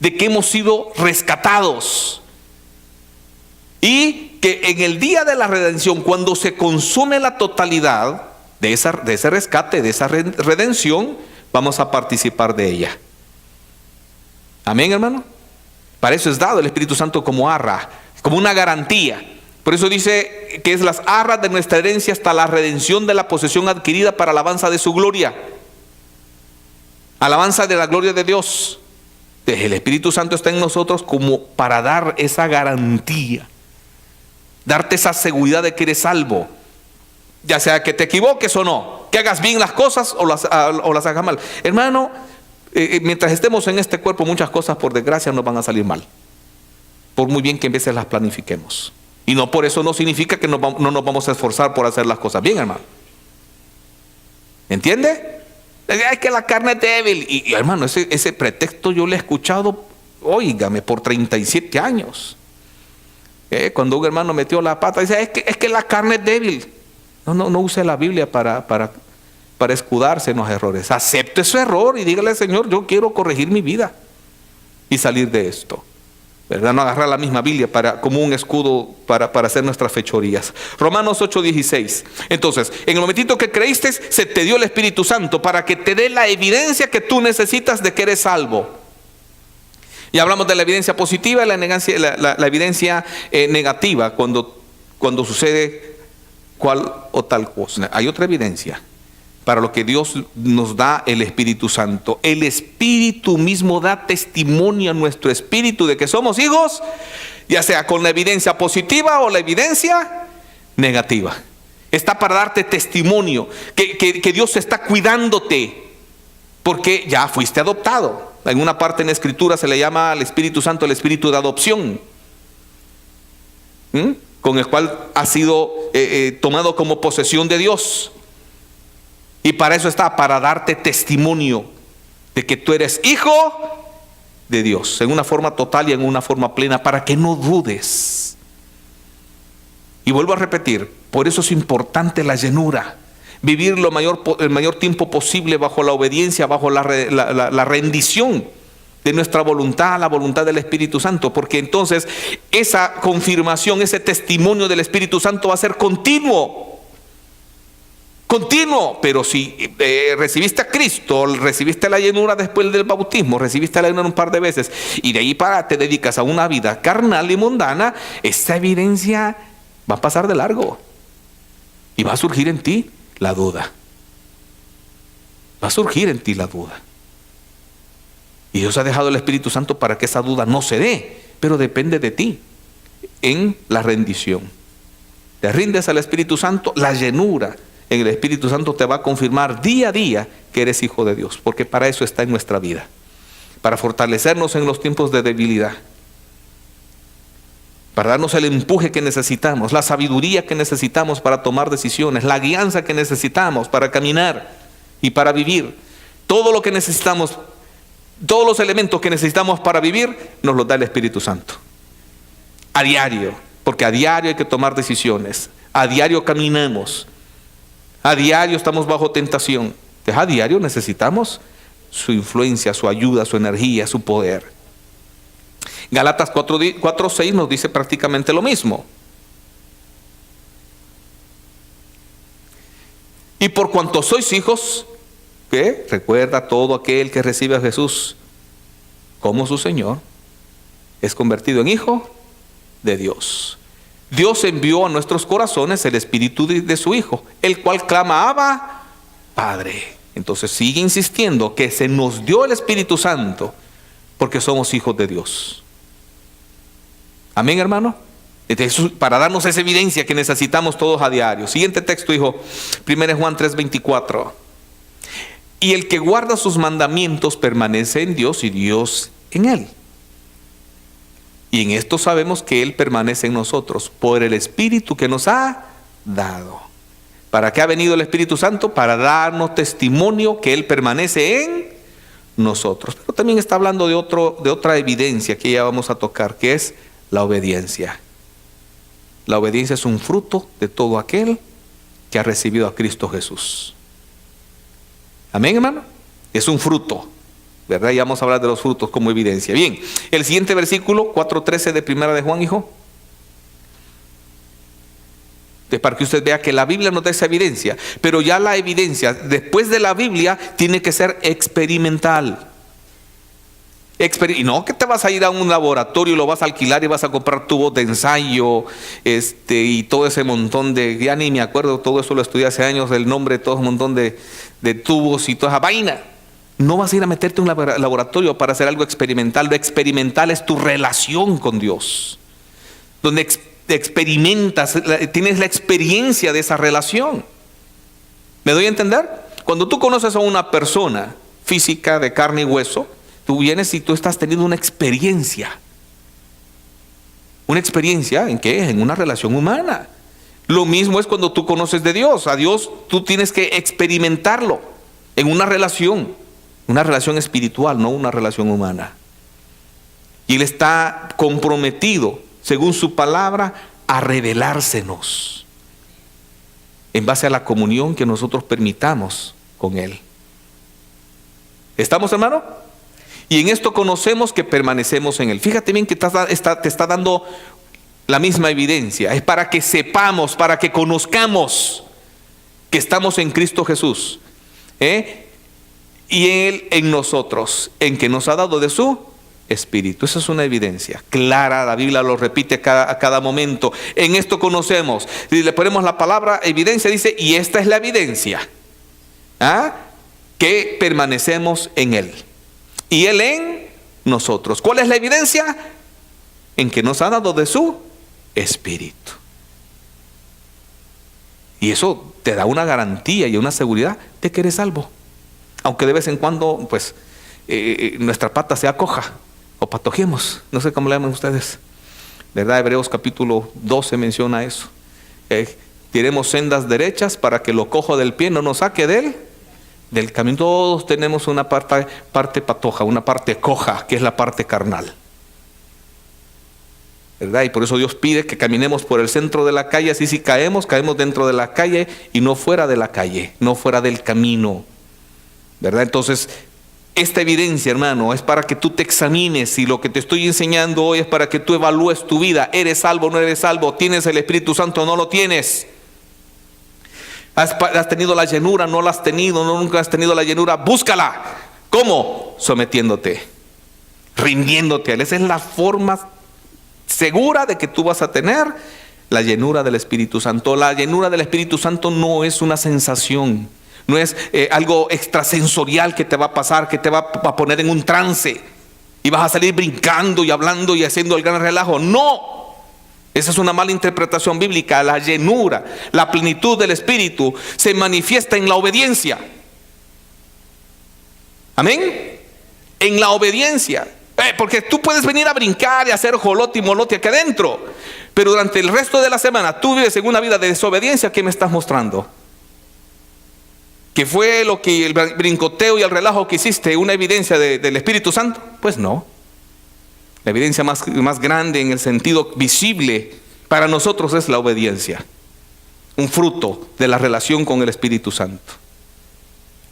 de que hemos sido rescatados, y que en el día de la redención, cuando se consume la totalidad de ese rescate, de esa redención, vamos a participar de ella. Amén, hermano. Para eso es dado el Espíritu Santo como arra, como una garantía. Por eso dice que es las arras de nuestra herencia hasta la redención de la posesión adquirida para alabanza de su gloria. Alabanza de la gloria de Dios. El Espíritu Santo está en nosotros como para dar esa garantía, darte esa seguridad de que eres salvo, ya sea que te equivoques o no, que hagas bien las cosas o las hagas mal. Hermano, mientras estemos en este cuerpo, muchas cosas por desgracia nos van a salir mal, por muy bien que en veces las planifiquemos. Y no por eso no significa que no nos vamos a esforzar por hacer las cosas bien, hermano. ¿Entiende? Es que la carne es débil. Y hermano, ese pretexto yo lo he escuchado, óigame, por 37 años. Cuando un hermano metió la pata, dice, es que la carne es débil. No use la Biblia para escudarse en los errores. Acepte su error y dígale: Señor, yo quiero corregir mi vida y salir de esto, ¿verdad? No agarrar la misma Biblia como un escudo para hacer nuestras fechorías. Romanos 8:16. Entonces, en el momentito que creíste, se te dio el Espíritu Santo para que te dé la evidencia que tú necesitas de que eres salvo. Y hablamos de la evidencia positiva y la evidencia negativa, cuando sucede cual o tal cosa. Hay otra evidencia para lo que Dios nos da el Espíritu Santo. El Espíritu mismo da testimonio a nuestro espíritu de que somos hijos, ya sea con la evidencia positiva o la evidencia negativa. Está para darte testimonio que Dios está cuidándote, porque ya fuiste adoptado. En una parte en la Escritura se le llama al Espíritu Santo el Espíritu de adopción, con el cual ha sido tomado como posesión de Dios. Y para eso está, para darte testimonio de que tú eres hijo de Dios, en una forma total y en una forma plena, para que no dudes. Y vuelvo a repetir, por eso es importante la llenura, vivir el mayor tiempo posible bajo la obediencia, bajo la rendición de nuestra voluntad a la voluntad del Espíritu Santo, porque entonces esa confirmación, ese testimonio del Espíritu Santo va a ser continuo. Pero si recibiste a Cristo, recibiste la llenura después del bautismo, recibiste la llenura un par de veces, y de ahí para te dedicas a una vida carnal y mundana, esa evidencia va a pasar de largo y va a surgir en ti la duda. Va a surgir en ti la duda. Y Dios ha dejado el Espíritu Santo para que esa duda no se dé, pero depende de ti en la rendición. Te rindes al Espíritu Santo, la llenura en el Espíritu Santo te va a confirmar día a día que eres hijo de Dios, porque para eso está en nuestra vida, para fortalecernos en los tiempos de debilidad. para darnos el empuje que necesitamos, la sabiduría que necesitamos para tomar decisiones, la guianza que necesitamos para caminar y para vivir. Todo lo que necesitamos, todos los elementos que necesitamos para vivir, nos los da el Espíritu Santo. A diario, porque a diario hay que tomar decisiones, a diario caminamos, a diario estamos bajo tentación. Entonces, a diario necesitamos su influencia, su ayuda, su energía, su poder. Gálatas 4:6 nos dice prácticamente lo mismo. Y por cuanto sois hijos, ¿qué? Recuerda, todo aquel que recibe a Jesús como su Señor es convertido en hijo de Dios. Dios envió a nuestros corazones el Espíritu de su Hijo, el cual clama: Abba, Padre. Entonces sigue insistiendo que se nos dio el Espíritu Santo porque somos hijos de Dios. Amén, hermano. Entonces, para darnos esa evidencia que necesitamos todos a diario. Siguiente texto, hijo. 1 Juan 3:24. Y el que guarda sus mandamientos permanece en Dios y Dios en él. Y en esto sabemos que Él permanece en nosotros por el Espíritu que nos ha dado. ¿Para qué ha venido el Espíritu Santo? Para darnos testimonio que Él permanece en nosotros. Pero también está hablando de otra evidencia que ya vamos a tocar, que es la obediencia. La obediencia es un fruto de todo aquel que ha recibido a Cristo Jesús. Amén, hermano. Es un fruto, ¿verdad? Y vamos a hablar de los frutos como evidencia. Bien, el siguiente versículo, 4:13 de 1 de Juan, hijo. Para que usted vea que la Biblia nos da esa evidencia. Pero ya la evidencia, después de la Biblia, tiene que ser experimental. Y no que te vas a ir a un laboratorio y lo vas a alquilar y vas a comprar tubos de ensayo, y todo ese montón de, ya ni me acuerdo, todo eso lo estudié hace años, el nombre de todo un montón de tubos y toda esa vaina. No vas a ir a meterte en un laboratorio para hacer algo experimental. Lo experimental es tu relación con Dios, donde experimentas, tienes la experiencia de esa relación. ¿Me doy a entender? Cuando tú conoces a una persona física de carne y hueso, tú vienes y tú estás teniendo una experiencia. ¿Una experiencia en qué? En una relación humana. Lo mismo es cuando tú conoces de Dios. A Dios tú tienes que experimentarlo en una relación espiritual, no una relación humana. Y Él está comprometido, según su palabra, a revelársenos en base a la comunión que nosotros permitamos con Él. ¿Estamos, hermano? Y en esto conocemos que permanecemos en Él. Fíjate bien que te está dando la misma evidencia. Es para que sepamos, para que conozcamos que estamos en Cristo Jesús. Y Él en nosotros, en que nos ha dado de su Espíritu. Esa es una evidencia clara. La Biblia lo repite a cada momento. En esto conocemos. Si le ponemos la palabra evidencia, dice, y esta es la evidencia, que permanecemos en Él. Y Él en nosotros. ¿Cuál es la evidencia? En que nos ha dado de su Espíritu. Y eso te da una garantía y una seguridad de que eres salvo. Aunque de vez en cuando, pues, nuestra pata sea coja o patojemos. No sé cómo le llaman ustedes. ¿Verdad? Hebreos capítulo 12 menciona eso. Tiremos sendas derechas para que lo cojo del pie no nos saque del camino. Todos tenemos una parte patoja, una parte coja, que es la parte carnal, ¿verdad? Y por eso Dios pide que caminemos por el centro de la calle. Así si caemos dentro de la calle y no fuera de la calle, no fuera del camino, ¿verdad? Entonces, esta evidencia, hermano, es para que tú te examines. Y lo que te estoy enseñando hoy es para que tú evalúes tu vida. ¿Eres salvo o no eres salvo? ¿Tienes el Espíritu Santo o no lo tienes? ¿Has tenido la llenura? ¿No la has tenido? ¿No nunca has tenido la llenura? Búscala. ¿Cómo? Sometiéndote, rindiéndote a Él. Esa es la forma segura de que tú vas a tener la llenura del Espíritu Santo. La llenura del Espíritu Santo no es una sensación, no es algo extrasensorial que te va a pasar, que te va a poner en un trance y vas a salir brincando y hablando y haciendo el gran relajo. No. Esa es una mala interpretación bíblica. La llenura, la plenitud del Espíritu se manifiesta en la obediencia. Amén. En la obediencia. Porque tú puedes venir a brincar y hacer jolote y molote aquí adentro, Pero durante el resto de la semana tú vives en una vida de desobediencia. ¿Qué me estás mostrando? ¿Que fue lo que el brincoteo y el relajo que hiciste una evidencia del Espíritu Santo? Pues no. La evidencia más grande en el sentido visible para nosotros es la obediencia. Un fruto de la relación con el Espíritu Santo.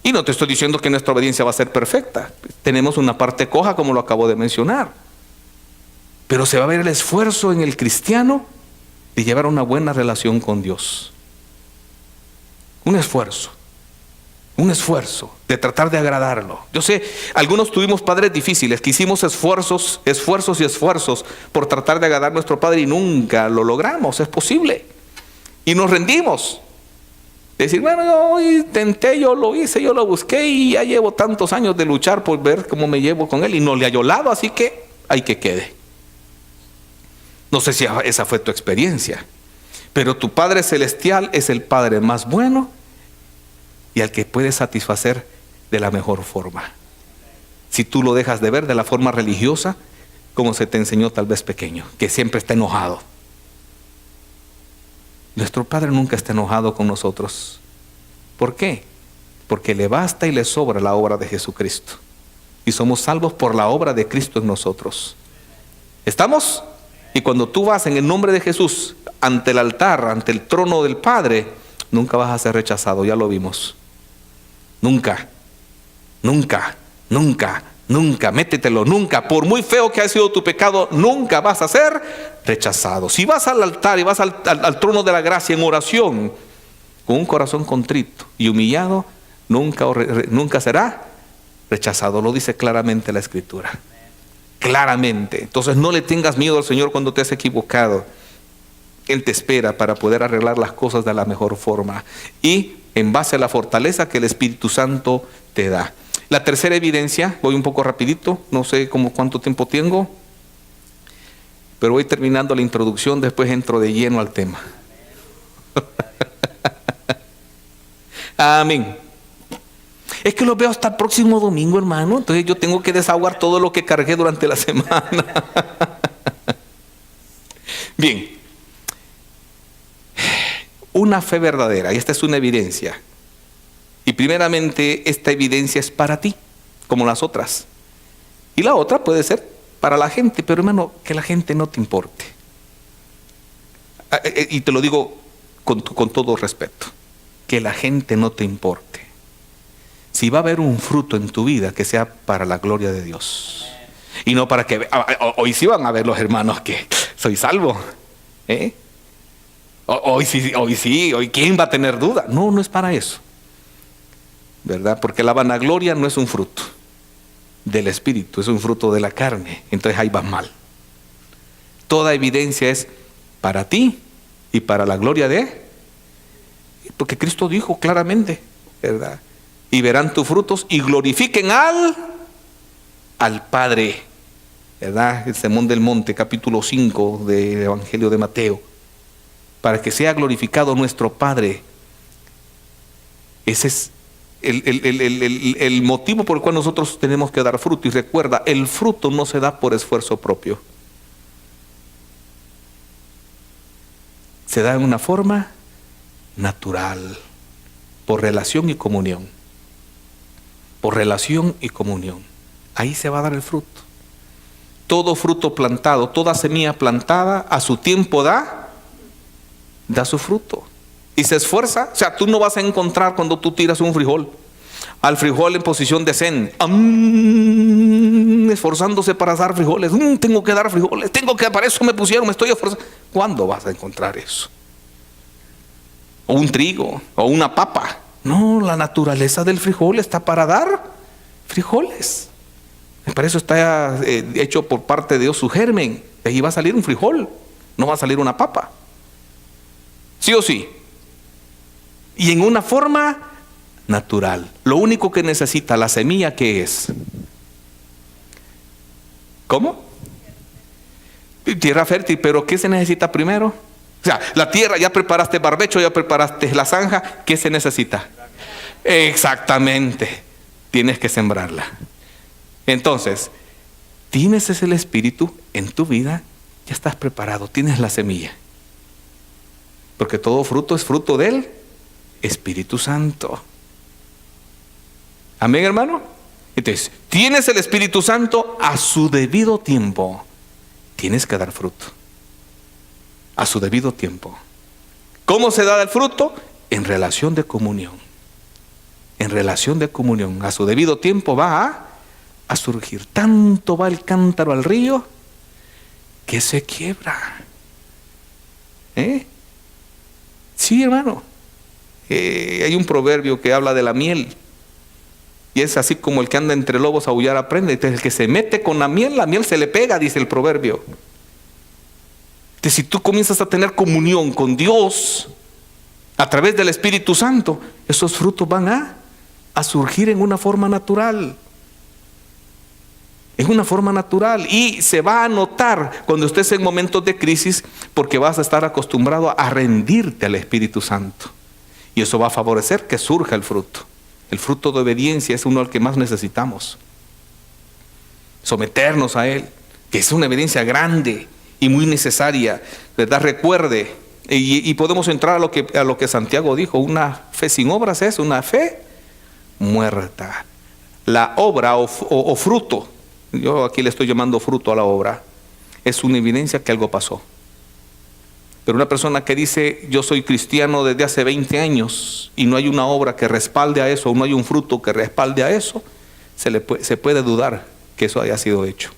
Y no te estoy diciendo que nuestra obediencia va a ser perfecta. Tenemos una parte coja, como lo acabo de mencionar. Pero se va a ver el esfuerzo en el cristiano de llevar una buena relación con Dios. Un esfuerzo de tratar de agradarlo. Yo sé, algunos tuvimos padres difíciles, que hicimos esfuerzos por tratar de agradar a nuestro padre y nunca lo logramos. Es posible. Y nos rendimos. Decir, bueno, yo intenté, yo lo hice, yo lo busqué y ya llevo tantos años de luchar por ver cómo me llevo con él y no le hallo lado, así que hay que quede. No sé si esa fue tu experiencia, pero tu Padre Celestial es el Padre más bueno y al que puedes satisfacer de la mejor forma. Si tú lo dejas de ver de la forma religiosa, como se te enseñó tal vez pequeño, que siempre está enojado. Nuestro Padre nunca está enojado con nosotros. ¿Por qué? Porque le basta y le sobra la obra de Jesucristo. Y somos salvos por la obra de Cristo en nosotros. ¿Estamos? Y cuando tú vas en el nombre de Jesús ante el altar, ante el trono del Padre, nunca vas a ser rechazado, ya lo vimos. Nunca, nunca, nunca, nunca, métetelo, nunca. Por muy feo que haya sido tu pecado, nunca vas a ser rechazado. Si vas al altar y vas al trono de la gracia en oración, con un corazón contrito y humillado, nunca será rechazado. Lo dice claramente la Escritura. Claramente. Entonces no le tengas miedo al Señor cuando te has equivocado. Él te espera para poder arreglar las cosas de la mejor forma y en base a la fortaleza que el Espíritu Santo te da. La tercera evidencia, voy un poco rapidito, no sé cuánto tiempo tengo, pero voy terminando la introducción, después entro de lleno al tema. Amén. Es que lo veo hasta el próximo domingo, hermano. Entonces yo tengo que desahogar todo lo que cargué durante la semana. Bien. Una fe verdadera, y esta es una evidencia. Y primeramente esta evidencia es para ti, como las otras. Y la otra puede ser para la gente, pero hermano, que la gente no te importe. Y te lo digo con todo respeto. Que la gente no te importe. Si va a haber un fruto en tu vida, que sea para la gloria de Dios. Y no para que... Hoy sí van a ver los hermanos que soy salvo. Hoy sí, hoy ¿quién va a tener duda? No, no es para eso. ¿Verdad? Porque la vanagloria no es un fruto del Espíritu, es un fruto de la carne. Entonces ahí vas mal. Toda evidencia es para ti y para la gloria de... Porque Cristo dijo claramente, ¿verdad? Y verán tus frutos y glorifiquen al Padre. ¿Verdad? El Sermón del Monte, capítulo 5 del Evangelio de Mateo. Para que sea glorificado nuestro Padre. Ese es el motivo por el cual nosotros tenemos que dar fruto. Y recuerda, el fruto no se da por esfuerzo propio. Se da en una forma natural, por relación y comunión. Por relación y comunión. Ahí se va a dar el fruto. Todo fruto plantado, toda semilla plantada, a su tiempo da su fruto. Y se esfuerza. O sea, tú no vas a encontrar cuando tú tiras un frijol, al frijol en posición de zen, esforzándose para dar frijoles. Tengo que dar frijoles, para eso me pusieron, me estoy esforzando. ¿Cuándo vas a encontrar eso? O un trigo, o una papa. No, la naturaleza del frijol está para dar frijoles. Para eso está hecho por parte de Dios su germen. De ahí va a salir un frijol, no va a salir una papa. ¿Sí o sí? Y en una forma natural. Lo único que necesita la semilla, ¿qué es? ¿Cómo? Tierra fértil, pero ¿qué se necesita primero? O sea, la tierra, ya preparaste barbecho, ya preparaste la zanja, ¿qué se necesita? Exactamente, tienes que sembrarla. Entonces, tienes ese Espíritu en tu vida, ya estás preparado, tienes la semilla. Porque todo fruto es fruto del Espíritu Santo. Amén, hermano. Entonces, tienes el Espíritu Santo, a su debido tiempo tienes que dar fruto. A su debido tiempo. ¿Cómo se da el fruto? En relación de comunión. En relación de comunión. A su debido tiempo va a surgir. Tanto va el cántaro al río que se quiebra. Sí, hermano. Hay un proverbio que habla de la miel. Y es así como el que anda entre lobos a aullar aprende. Entonces el que se mete con la miel se le pega, dice el proverbio. Entonces si tú comienzas a tener comunión con Dios a través del Espíritu Santo, esos frutos van a surgir en una forma natural. En una forma natural. Y se va a notar cuando estés en momentos de crisis, porque vas a estar acostumbrado a rendirte al Espíritu Santo. Y eso va a favorecer que surja el fruto. El fruto de obediencia es uno al que más necesitamos. Someternos a Él, que es una obediencia grande y muy necesaria, ¿verdad? Recuerde, y podemos entrar a lo que Santiago dijo: una fe sin obras es una fe muerta. La obra o fruto, yo aquí le estoy llamando fruto a la obra, es una evidencia que algo pasó. Pero una persona que dice: yo soy cristiano desde hace 20 años y no hay una obra que respalde a eso, o no hay un fruto que respalde a eso, se puede dudar que eso haya sido hecho.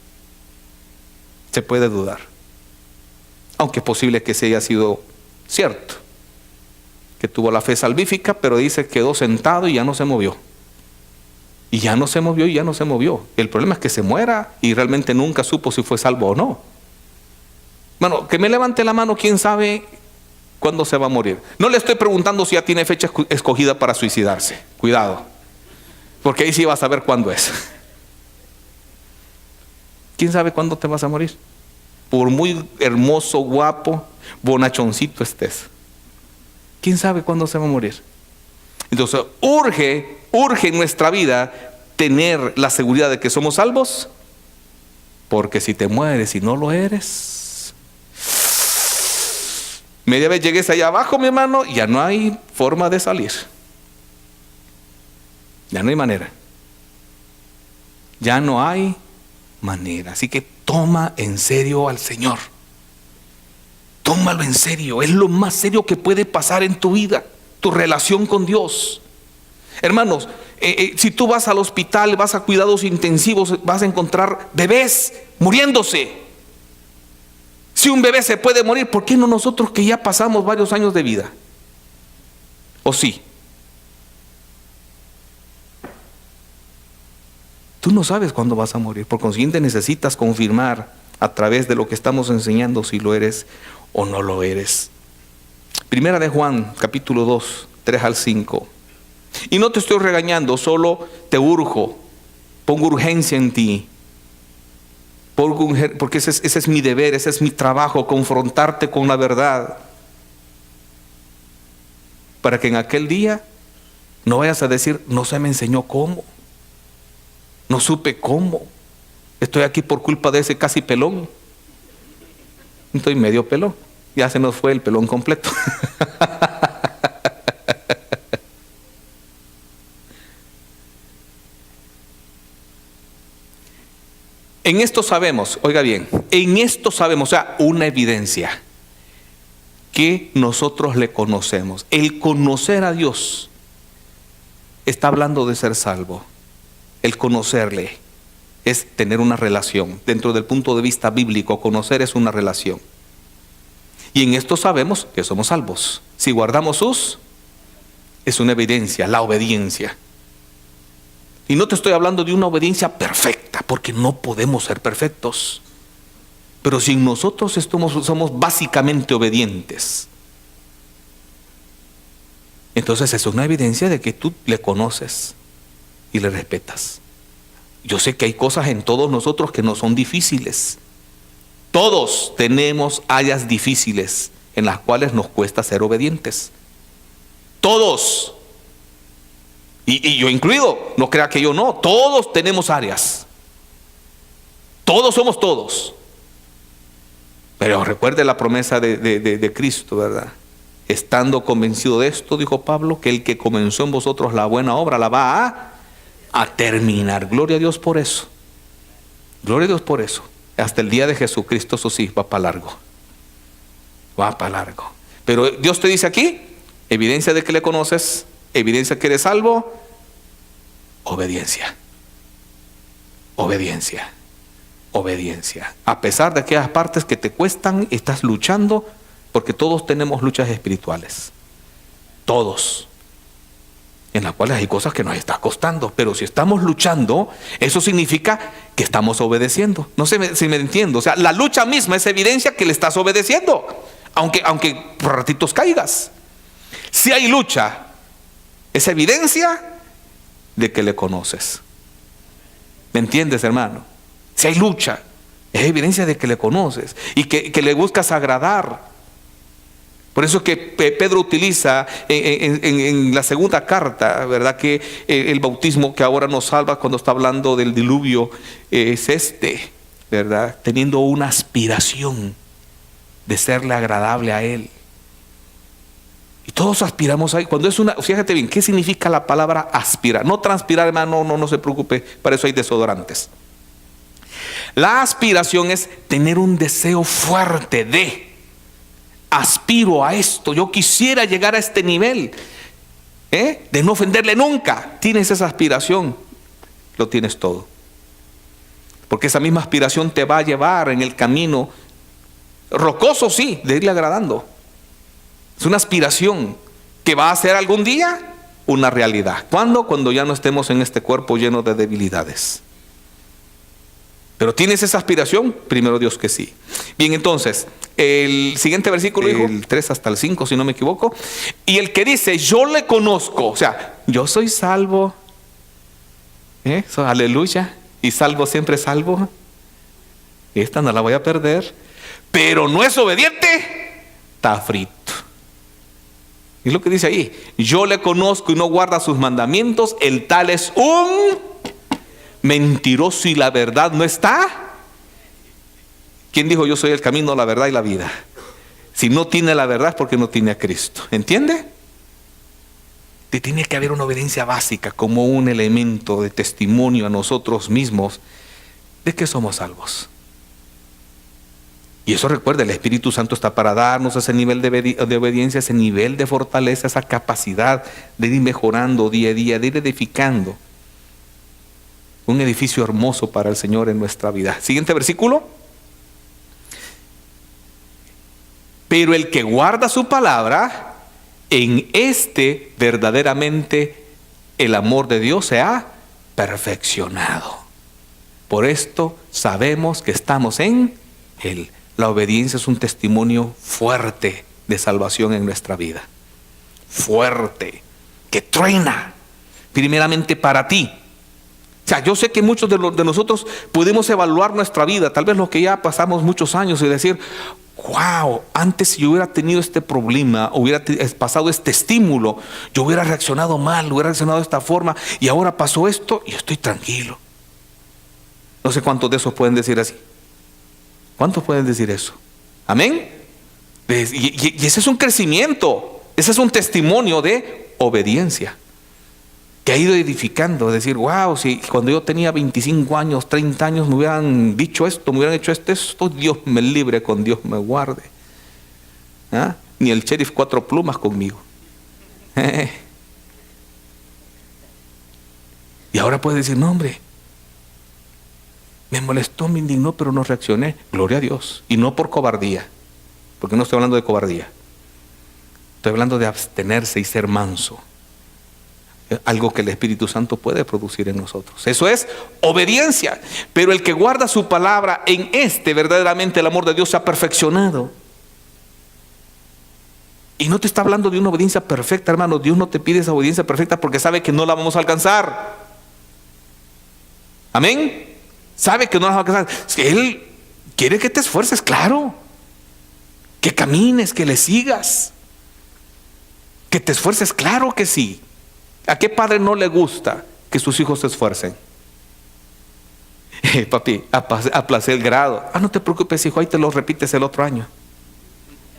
Se puede dudar. Aunque es posible que se haya sido cierto, que tuvo la fe salvífica, pero dice que quedó sentado y ya no se movió. Y ya no se movió y ya no se movió. El problema es que se muera y realmente nunca supo si fue salvo o no. Bueno, que me levante la mano, ¿quién sabe cuándo se va a morir? No le estoy preguntando si ya tiene fecha escogida para suicidarse. Cuidado, porque ahí sí vas a saber cuándo es. ¿Quién sabe cuándo te vas a morir? Por muy hermoso, guapo, bonachoncito estés, ¿quién sabe cuándo se va a morir? Entonces, urge en nuestra vida tener la seguridad de que somos salvos, porque si te mueres y no lo eres, media vez llegues allá abajo, mi hermano, ya no hay forma de salir. Ya no hay manera. Ya no hay manera. Así que toma en serio al Señor. Tómalo en serio. Es lo más serio que puede pasar en tu vida, tu relación con Dios. Hermanos, si tú vas al hospital, vas a cuidados intensivos, vas a encontrar bebés muriéndose. Si un bebé se puede morir, ¿por qué no nosotros que ya pasamos varios años de vida? ¿O sí? Tú no sabes cuándo vas a morir. Por consiguiente, necesitas confirmar a través de lo que estamos enseñando si lo eres o no lo eres. Primera de Juan, capítulo 2, 3 al 5. Y no te estoy regañando, solo te urjo, pongo urgencia en ti. Porque ese es mi deber, ese es mi trabajo, confrontarte con la verdad. Para que en aquel día no vayas a decir: no se me enseñó cómo, no supe cómo, estoy aquí por culpa de ese casi pelón. Estoy medio pelón, ya se nos fue el pelón completo. En esto sabemos, oiga bien, en esto sabemos, o sea, una evidencia, que nosotros le conocemos. El conocer a Dios está hablando de ser salvo. El conocerle es tener una relación. Dentro del punto de vista bíblico, conocer es una relación. Y en esto sabemos que somos salvos. Si guardamos es una evidencia, la obediencia. Y no te estoy hablando de una obediencia perfecta, porque no podemos ser perfectos. Pero si nosotros somos básicamente obedientes, entonces es una evidencia de que tú le conoces y le respetas. Yo sé que hay cosas en todos nosotros que no son difíciles. Todos tenemos áreas difíciles en las cuales nos cuesta ser obedientes. Todos. Y yo incluido, no crea que yo no. Todos tenemos áreas. Todos somos todos. Pero recuerde la promesa de Cristo, ¿verdad? Estando convencido de esto, dijo Pablo, que el que comenzó en vosotros la buena obra la va a terminar. Gloria a Dios por eso. Gloria a Dios por eso. Hasta el día de Jesucristo, eso sí, va para largo. Va para largo. Pero Dios te dice aquí, evidencia de que le conoces, evidencia que eres salvo, obediencia. Obediencia. Obediencia. A pesar de aquellas partes que te cuestan, estás luchando, porque todos tenemos luchas espirituales. Todos. En las cuales hay cosas que nos está costando. Pero si estamos luchando, eso significa que estamos obedeciendo. No sé si me entiendo. O sea, la lucha misma es evidencia que le estás obedeciendo. Aunque por ratitos caigas. Si hay lucha, es evidencia de que le conoces. ¿Me entiendes, hermano? Si hay lucha, es evidencia de que le conoces y que le buscas agradar. Por eso que Pedro utiliza en la segunda carta, ¿verdad? Que el bautismo que ahora nos salva cuando está hablando del diluvio es ¿verdad? Teniendo una aspiración de serle agradable a Él. Y todos aspiramos ahí. Cuando es fíjate bien, ¿qué significa la palabra aspirar? No transpirar, hermano, no se preocupe, para eso hay desodorantes. La aspiración es tener un deseo fuerte aspiro a esto, yo quisiera llegar a este nivel, de no ofenderle nunca. Tienes esa aspiración, lo tienes todo. Porque esa misma aspiración te va a llevar en el camino rocoso, sí, de irle agradando. Es una aspiración que va a ser algún día una realidad. ¿Cuándo? Cuando ya no estemos en este cuerpo lleno de debilidades. Pero ¿tienes esa aspiración? Primero Dios que sí. Bien, entonces, el siguiente versículo, el 3 hasta el 5, si no me equivoco. Y el que dice, yo le conozco, o sea, yo soy salvo. Aleluya. Y salvo siempre salvo. Esta no la voy a perder. Pero no es obediente, está frito. Es lo que dice ahí. Yo le conozco y no guarda sus mandamientos. El tal es un mentiroso y la verdad no está. ¿Quién dijo yo soy el camino, la verdad y la vida? Si no tiene la verdad es porque no tiene a Cristo. ¿Entiende? Te tiene que haber una obediencia básica como un elemento de testimonio a nosotros mismos de que somos salvos. Y eso, recuerda, el Espíritu Santo está para darnos ese nivel de obediencia, ese nivel de fortaleza, esa capacidad de ir mejorando día a día, de ir edificando un edificio hermoso para el Señor en nuestra vida. Siguiente versículo. Pero el que guarda su palabra, en verdaderamente el amor de Dios se ha perfeccionado. Por esto sabemos que estamos en Él. La obediencia es un testimonio fuerte de salvación en nuestra vida. Fuerte, que truena, primeramente para ti. O sea, yo sé que muchos de nosotros podemos evaluar nuestra vida, tal vez los que ya pasamos muchos años, y decir, wow, antes si yo hubiera tenido este problema, hubiera pasado este estímulo, yo hubiera reaccionado mal, hubiera reaccionado de esta forma, y ahora pasó esto y estoy tranquilo. No sé cuántos de esos pueden decir así. ¿Cuántos pueden decir eso? Amén. Y ese es un crecimiento, ese es un testimonio de obediencia que ha ido edificando. Decir, wow, si cuando yo tenía 25 años, 30 años me hubieran dicho esto, me hubieran hecho esto, Dios me libre, con Dios me guarde. ¿Ah? Ni el sheriff 4 plumas conmigo. Y ahora puedes decir, no, hombre, me molestó, me indignó, pero no reaccioné. Gloria a Dios. Y no por cobardía, porque no estoy hablando de cobardía. Estoy hablando de abstenerse y ser manso. Algo que el Espíritu Santo puede producir en nosotros. Eso es obediencia. Pero el que guarda su palabra, en verdaderamente el amor de Dios se ha perfeccionado. Y no te está hablando de una obediencia perfecta, hermano. Dios no te pide esa obediencia perfecta porque sabe que no la vamos a alcanzar. Amén. Sabe que no la vamos a alcanzar. Él quiere que te esfuerces, claro. Que camines, que le sigas. Que te esfuerces, claro que sí. ¿A qué padre no le gusta que sus hijos se esfuercen? Papi, aplacé el grado. No te preocupes, hijo, ahí te lo repites el otro año.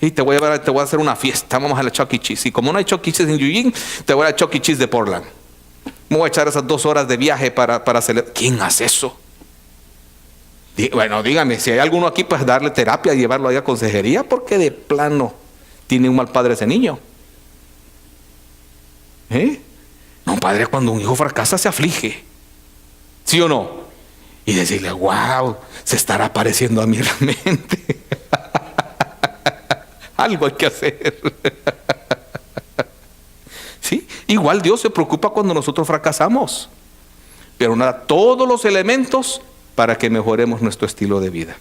Y te voy a hacer una fiesta, vamos a la Chuck E. Cheese. Y como no hay Chuck E. Cheese en Eugene, te voy a la Chuck E. Cheese de Portland. Me voy a echar esas 2 horas de viaje para celebrar. ¿Quién hace eso? Bueno, dígame, si hay alguno aquí, pues darle terapia y llevarlo allá a consejería, porque de plano tiene un mal padre ese niño. No, padre, cuando un hijo fracasa se aflige. ¿Sí o no? Y decirle, wow, se estará pareciendo a mí realmente. Algo hay que hacer. ¿Sí? Igual Dios se preocupa cuando nosotros fracasamos, pero nos da todos los elementos para que mejoremos nuestro estilo de vida.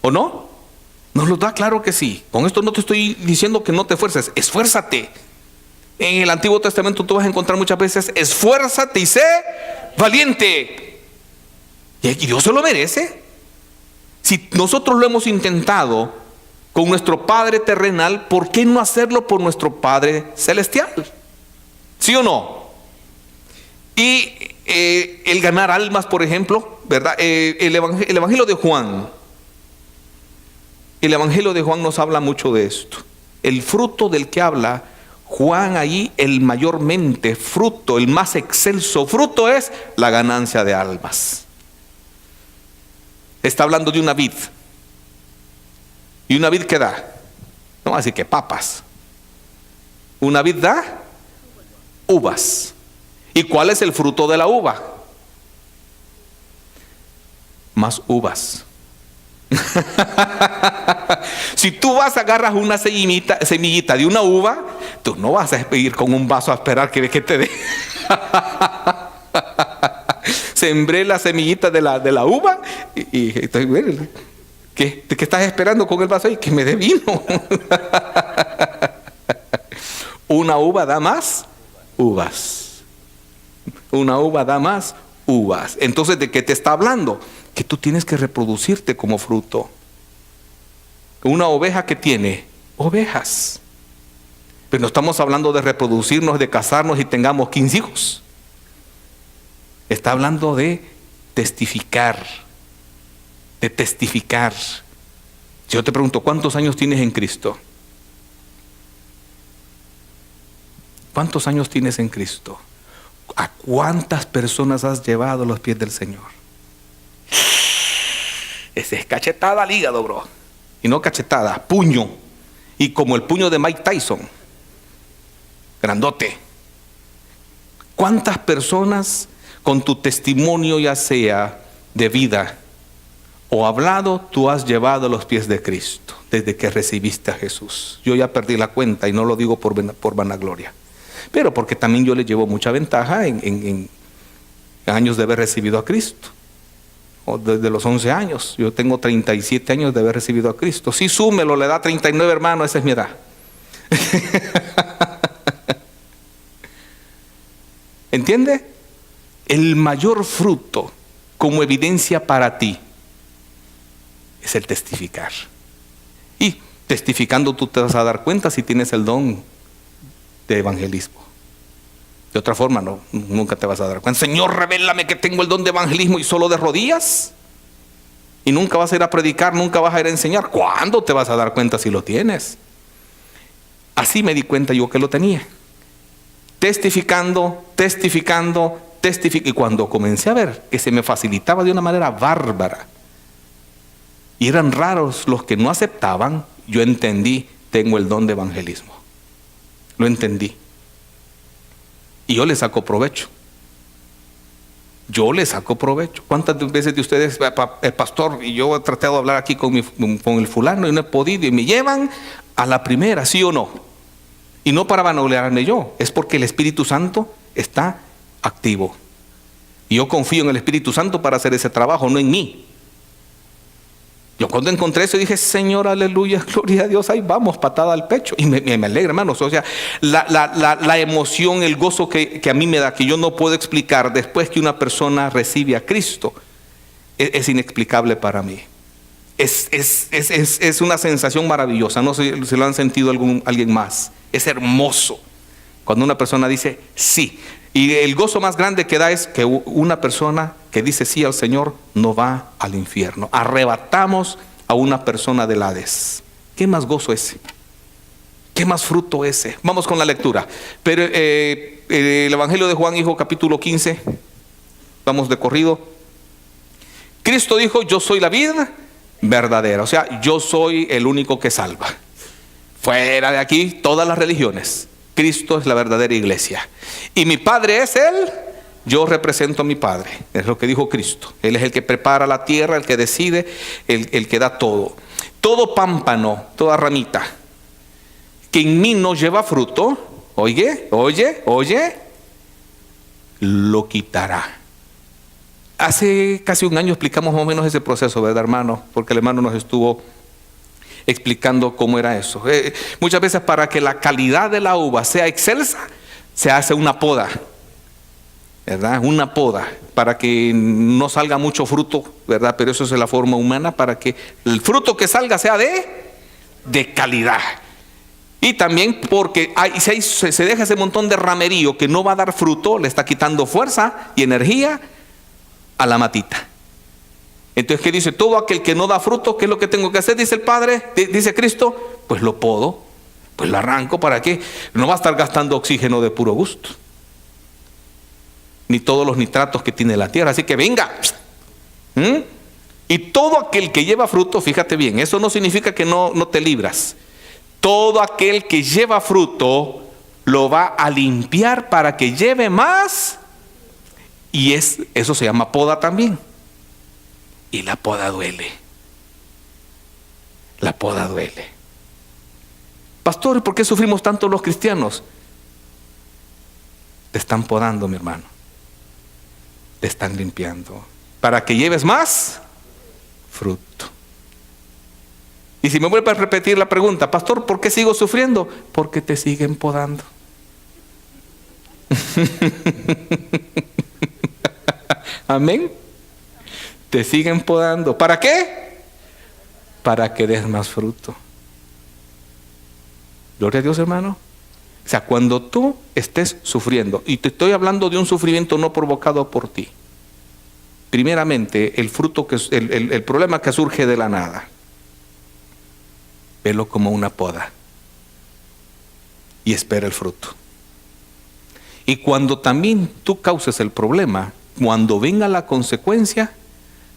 ¿O no? ¿Nos los da? Claro que sí. Con esto no te estoy diciendo que no te esfuerces. Esfuérzate. En el Antiguo Testamento tú vas a encontrar muchas veces, esfuérzate y sé valiente. Y Dios se lo merece. Si nosotros lo hemos intentado con nuestro Padre terrenal, ¿por qué no hacerlo por nuestro Padre celestial? ¿Sí o no? Y el ganar almas, por ejemplo, ¿verdad? El Evangelio de Juan. El Evangelio de Juan nos habla mucho de esto. El fruto del que habla Juan allí, el mayormente fruto, el más excelso fruto es la ganancia de almas. Está hablando de una vid. ¿Y una vid qué da? No va a decir que papas. Una vid da uvas. ¿Y cuál es el fruto de la uva? Más uvas. Si tú vas, agarras una semillita de una uva, tú no vas a ir con un vaso a esperar que te dé. Sembré la semillita de la uva y estoy, ¿qué estás esperando con el vaso ahí? Que me dé vino. Una uva da más uvas. Una uva da más uvas. Entonces, ¿de qué te está hablando? Que tú tienes que reproducirte como fruto. Una oveja que tiene ovejas. Pero no estamos hablando de reproducirnos, de casarnos y tengamos 15 hijos. Está hablando de testificar. De testificar. Si yo te pregunto, ¿cuántos años tienes en Cristo? ¿Cuántos años tienes en Cristo? ¿A cuántas personas has llevado a los pies del Señor? Esa es cachetada al hígado, bro. Y no cachetada, puño. Y como el puño de Mike Tyson. Grandote. ¿Cuántas personas con tu testimonio, ya sea de vida o hablado, tú has llevado a los pies de Cristo desde que recibiste a Jesús? Yo ya perdí la cuenta y no lo digo por vanagloria, pero porque también yo le llevo mucha ventaja en años de haber recibido a Cristo. O desde los 11 años, yo tengo 37 años de haber recibido a Cristo. Si súmelo, le da 39, hermano, esa es mi edad. ¿Entiende? El mayor fruto como evidencia para ti es el testificar. Y testificando tú te vas a dar cuenta si tienes el don de evangelismo. De otra forma, no, nunca te vas a dar cuenta. Señor, revélame que tengo el don de evangelismo, y solo de rodillas. Y nunca vas a ir a predicar, nunca vas a ir a enseñar. ¿Cuándo te vas a dar cuenta si lo tienes? Así me di cuenta yo que lo tenía. Testificando. Y cuando comencé a ver que se me facilitaba de una manera bárbara, y eran raros los que no aceptaban, yo entendí, tengo el don de evangelismo. Lo entendí. Y yo le saco provecho. Yo le saco provecho. ¿Cuántas veces de ustedes, el pastor, y yo he tratado de hablar aquí con el fulano y no he podido, y me llevan a la primera, sí o no? Y no para vanagloriarme yo, es porque el Espíritu Santo está activo. Y yo confío en el Espíritu Santo para hacer ese trabajo, no en mí. Yo cuando encontré eso dije, Señor, aleluya, gloria a Dios, ahí vamos, patada al pecho. Y me alegra, hermanos. O sea, la emoción, el gozo que a mí me da, que yo no puedo explicar después que una persona recibe a Cristo, es inexplicable para mí. Es una sensación maravillosa. No sé si lo han sentido alguien más. Es hermoso cuando una persona dice sí. Y el gozo más grande que da es que una persona que que dice sí al Señor no va al infierno. Arrebatamos a una persona del Hades. ¿Qué más gozo ese? ¿Qué más fruto ese? Vamos con la lectura. Pero el Evangelio de Juan, hijo, capítulo 15. Vamos de corrido. Cristo dijo: yo soy la vid verdadera. O sea, yo soy el único que salva. Fuera de aquí todas las religiones. Cristo es la verdadera iglesia. Y mi Padre es Él. Yo represento a mi Padre. Es lo que dijo Cristo. Él es el que prepara la tierra, el que decide, el que da todo. Todo pámpano, toda ramita que en mí no lleva fruto, oye, lo quitará. Hace casi un año explicamos más o menos ese proceso, ¿verdad, hermano? Porque el hermano nos estuvo explicando cómo era eso. Muchas veces, para que la calidad de la uva sea excelsa, se hace una poda, ¿verdad? Una poda, para que no salga mucho fruto, ¿verdad? Pero eso es la forma humana, para que el fruto que salga sea de calidad. Y también porque se deja ese montón de ramerío que no va a dar fruto, le está quitando fuerza y energía a la matita. Entonces, ¿qué dice? Todo aquel que no da fruto, ¿qué es lo que tengo que hacer? Dice el Padre, dice Cristo, pues lo podo, pues lo arranco. ¿Para qué? No va a estar gastando oxígeno de puro gusto, ni todos los nitratos que tiene la tierra. Así que venga. Y todo aquel que lleva fruto, fíjate bien, eso no significa que no te libras. Todo aquel que lleva fruto lo va a limpiar para que lleve más. Y eso se llama poda también. Y la poda duele. La poda duele. Pastor, ¿y por qué sufrimos tanto los cristianos? Te están podando, mi hermano. Te están limpiando para que lleves más fruto. Y si me vuelve a repetir la pregunta: pastor, ¿por qué sigo sufriendo? Porque te siguen podando. Amén. Te siguen podando. ¿Para qué? Para que des más fruto. Gloria a Dios, hermano. O sea, cuando tú estés sufriendo, y te estoy hablando de un sufrimiento no provocado por ti, primeramente, el problema que surge de la nada, velo como una poda y espera el fruto. Y cuando también tú causes el problema, cuando venga la consecuencia,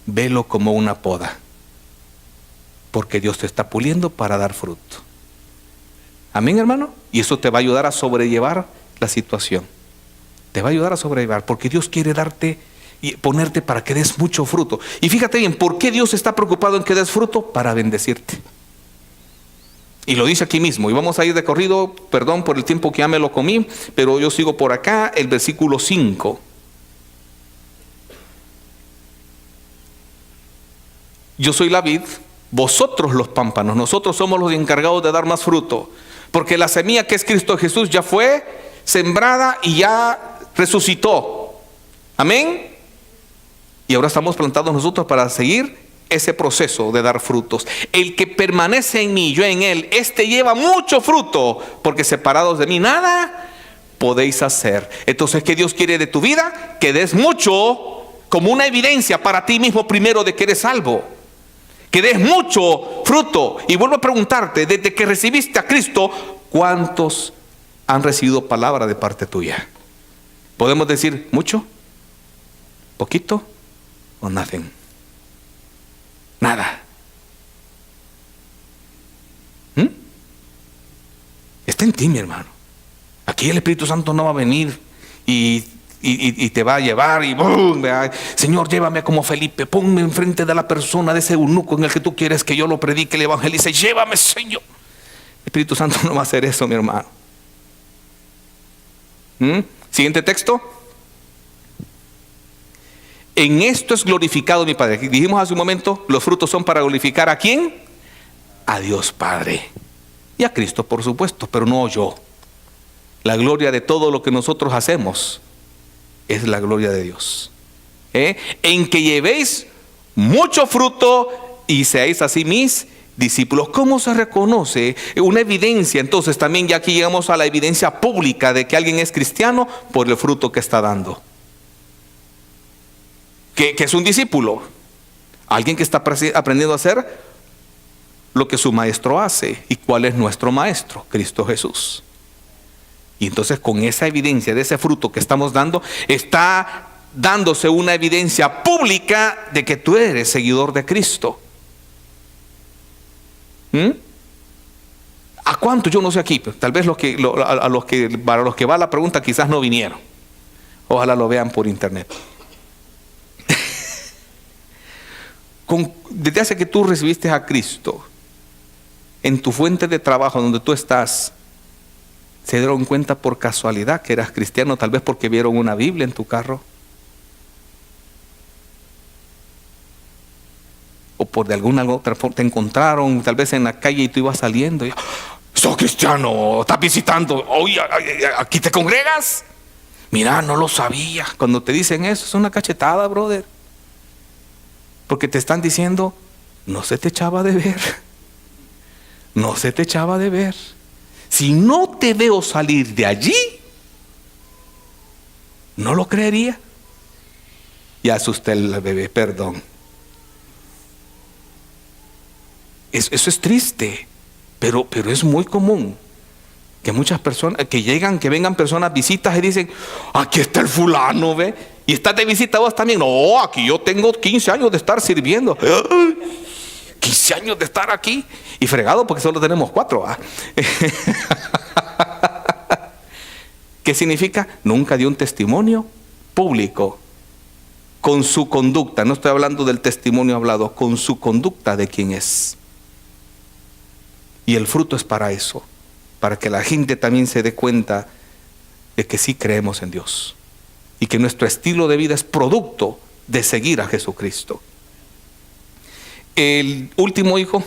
velo como una poda, porque Dios te está puliendo para dar fruto. Amén, hermano. Y eso te va a ayudar a sobrellevar la situación. Te va a ayudar a sobrellevar, porque Dios quiere darte y ponerte para que des mucho fruto. Y fíjate bien, ¿por qué Dios está preocupado en que des fruto? Para bendecirte. Y lo dice aquí mismo. Y vamos a ir de corrido, perdón por el tiempo que ya me lo comí, pero yo sigo por acá, el versículo 5. Yo soy la vid, vosotros los pámpanos. Nosotros somos los encargados de dar más fruto, porque la semilla que es Cristo Jesús ya fue sembrada y ya resucitó. Amén. Y ahora estamos plantados nosotros para seguir ese proceso de dar frutos. El que permanece en mí, yo en él, este lleva mucho fruto, porque separados de mí nada podéis hacer. Entonces, ¿qué Dios quiere de tu vida? Que des mucho, como una evidencia para ti mismo primero de que eres salvo. Que des mucho fruto. Y vuelvo a preguntarte, desde que recibiste a Cristo, ¿cuántos han recibido palabra de parte tuya? ¿Podemos decir mucho? ¿Poquito? ¿O nothing? Nada. Está en ti, mi hermano. Aquí el Espíritu Santo no va a venir y te va a llevar y ¡bum! Señor, llévame como Felipe, ponme enfrente de la persona, de ese eunuco en el que tú quieres que yo lo predique, le evangelice, llévame, Señor. El Espíritu Santo no va a hacer eso, mi hermano. Siguiente texto. En esto es glorificado mi Padre. Dijimos hace un momento, los frutos son para glorificar ¿a quién? A Dios Padre. Y a Cristo, por supuesto, pero no yo. La gloria de todo lo que nosotros hacemos es la gloria de Dios. En que llevéis mucho fruto y seáis así mis discípulos. ¿Cómo se reconoce? Una evidencia. Entonces también ya aquí llegamos a la evidencia pública de que alguien es cristiano por el fruto que está dando. ¿Qué es un discípulo? Alguien que está aprendiendo a hacer lo que su maestro hace. ¿Y cuál es nuestro maestro? Cristo Jesús. Y entonces con esa evidencia de ese fruto que estamos dando, está dándose una evidencia pública de que tú eres seguidor de Cristo. ¿A cuántos? Yo no sé aquí, pero tal vez para los que va la pregunta quizás no vinieron. Ojalá lo vean por internet. Desde hace que tú recibiste a Cristo, en tu fuente de trabajo donde tú estás, ¿se dieron cuenta por casualidad que eras cristiano? Tal vez porque vieron una Biblia en tu carro. O por de alguna otra forma te encontraron, tal vez en la calle y tú ibas saliendo. Y, ¡soy cristiano! ¿Estás visitando? Oye, ¿aquí te congregas? Mira, no lo sabía. Cuando te dicen eso, es una cachetada, brother. Porque te están diciendo, no se te echaba de ver. No se te echaba de ver. Si no te veo salir de allí, no lo creería. Y asusté al bebé, perdón. Eso es triste, pero es muy común. Que muchas personas, que vengan personas, visitas y dicen, aquí está el fulano, ¿ve? Y estás de visita vos también. No, aquí yo tengo 15 años de estar sirviendo. 15 años de estar aquí. Y fregado porque solo tenemos 4. ¿Qué significa? Nunca dio un testimonio público con su conducta. No estoy hablando del testimonio hablado, con su conducta de quién es. Y el fruto es para eso, para que la gente también se dé cuenta de que sí creemos en Dios y que nuestro estilo de vida es producto de seguir a Jesucristo. El último hijo,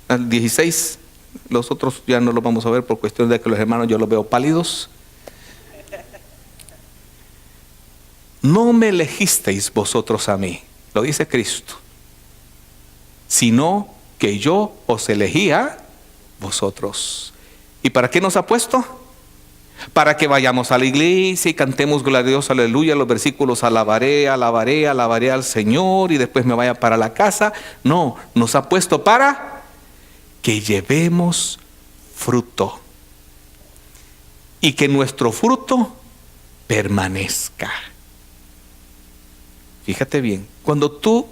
al 16, los otros ya no los vamos a ver por cuestión de que los hermanos yo los veo pálidos. No me elegisteis vosotros a mí, lo dice Cristo, sino que yo os elegí a vosotros. ¿Y para qué nos ha puesto? Para que vayamos a la iglesia y cantemos glorioso aleluya, los versículos alabaré, alabaré, alabaré al Señor y después me vaya para la casa. No, nos ha puesto para que llevemos fruto y que nuestro fruto permanezca. Fíjate bien, cuando tú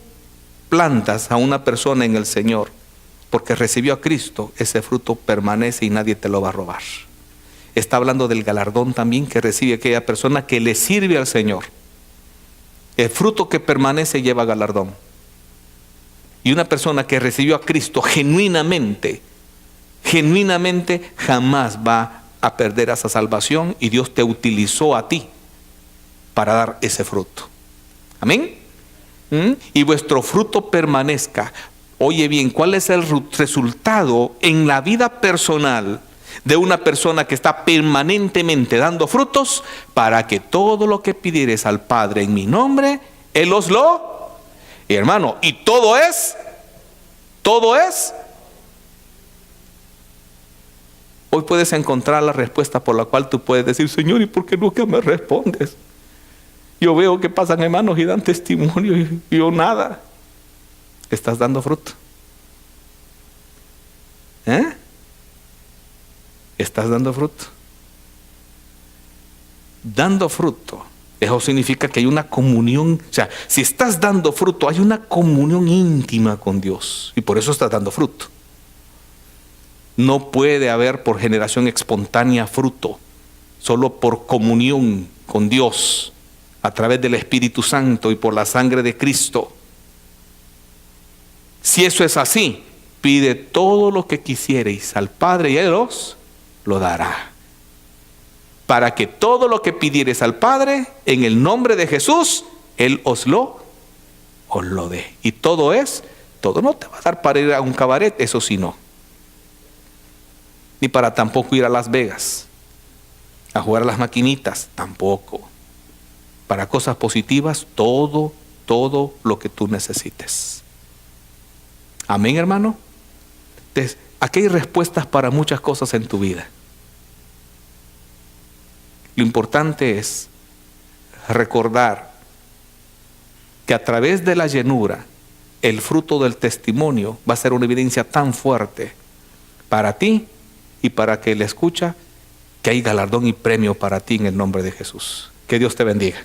plantas a una persona en el Señor porque recibió a Cristo, ese fruto permanece y nadie te lo va a robar. Está hablando del galardón también que recibe aquella persona que le sirve al Señor. El fruto que permanece lleva galardón. Y una persona que recibió a Cristo genuinamente jamás va a perder esa salvación, y Dios te utilizó a ti para dar ese fruto. Amén. Y vuestro fruto permanezca. Oye bien, ¿cuál es el resultado en la vida personal de una persona que está permanentemente dando frutos? Para que todo lo que pidieres al Padre en mi nombre, Él os lo... Y hermano, y todo es... Hoy puedes encontrar la respuesta por la cual tú puedes decir, Señor, ¿y por qué nunca me respondes? Yo veo que pasan hermanos y dan testimonio y yo nada. Estás dando fruto. Estás dando fruto. Dando fruto, eso significa que hay una comunión. O sea, si estás dando fruto, hay una comunión íntima con Dios. Y por eso estás dando fruto. No puede haber por generación espontánea fruto. Solo por comunión con Dios, a través del Espíritu Santo y por la sangre de Cristo. Si eso es así, pide todo lo que quisierais al Padre y Él os lo dará. Para que todo lo que pidieres al Padre en el nombre de Jesús, Él os lo dé. Y todo no te va a dar para ir a un cabaret, eso sí no. Ni para tampoco ir a Las Vegas a jugar a las maquinitas, tampoco. Para cosas positivas, todo lo que tú necesites. Amén, hermano. Entonces, aquí hay respuestas para muchas cosas en tu vida. Lo importante es recordar que a través de la llenura, el fruto del testimonio va a ser una evidencia tan fuerte para ti y para que le escucha, que hay galardón y premio para ti en el nombre de Jesús. Que Dios te bendiga.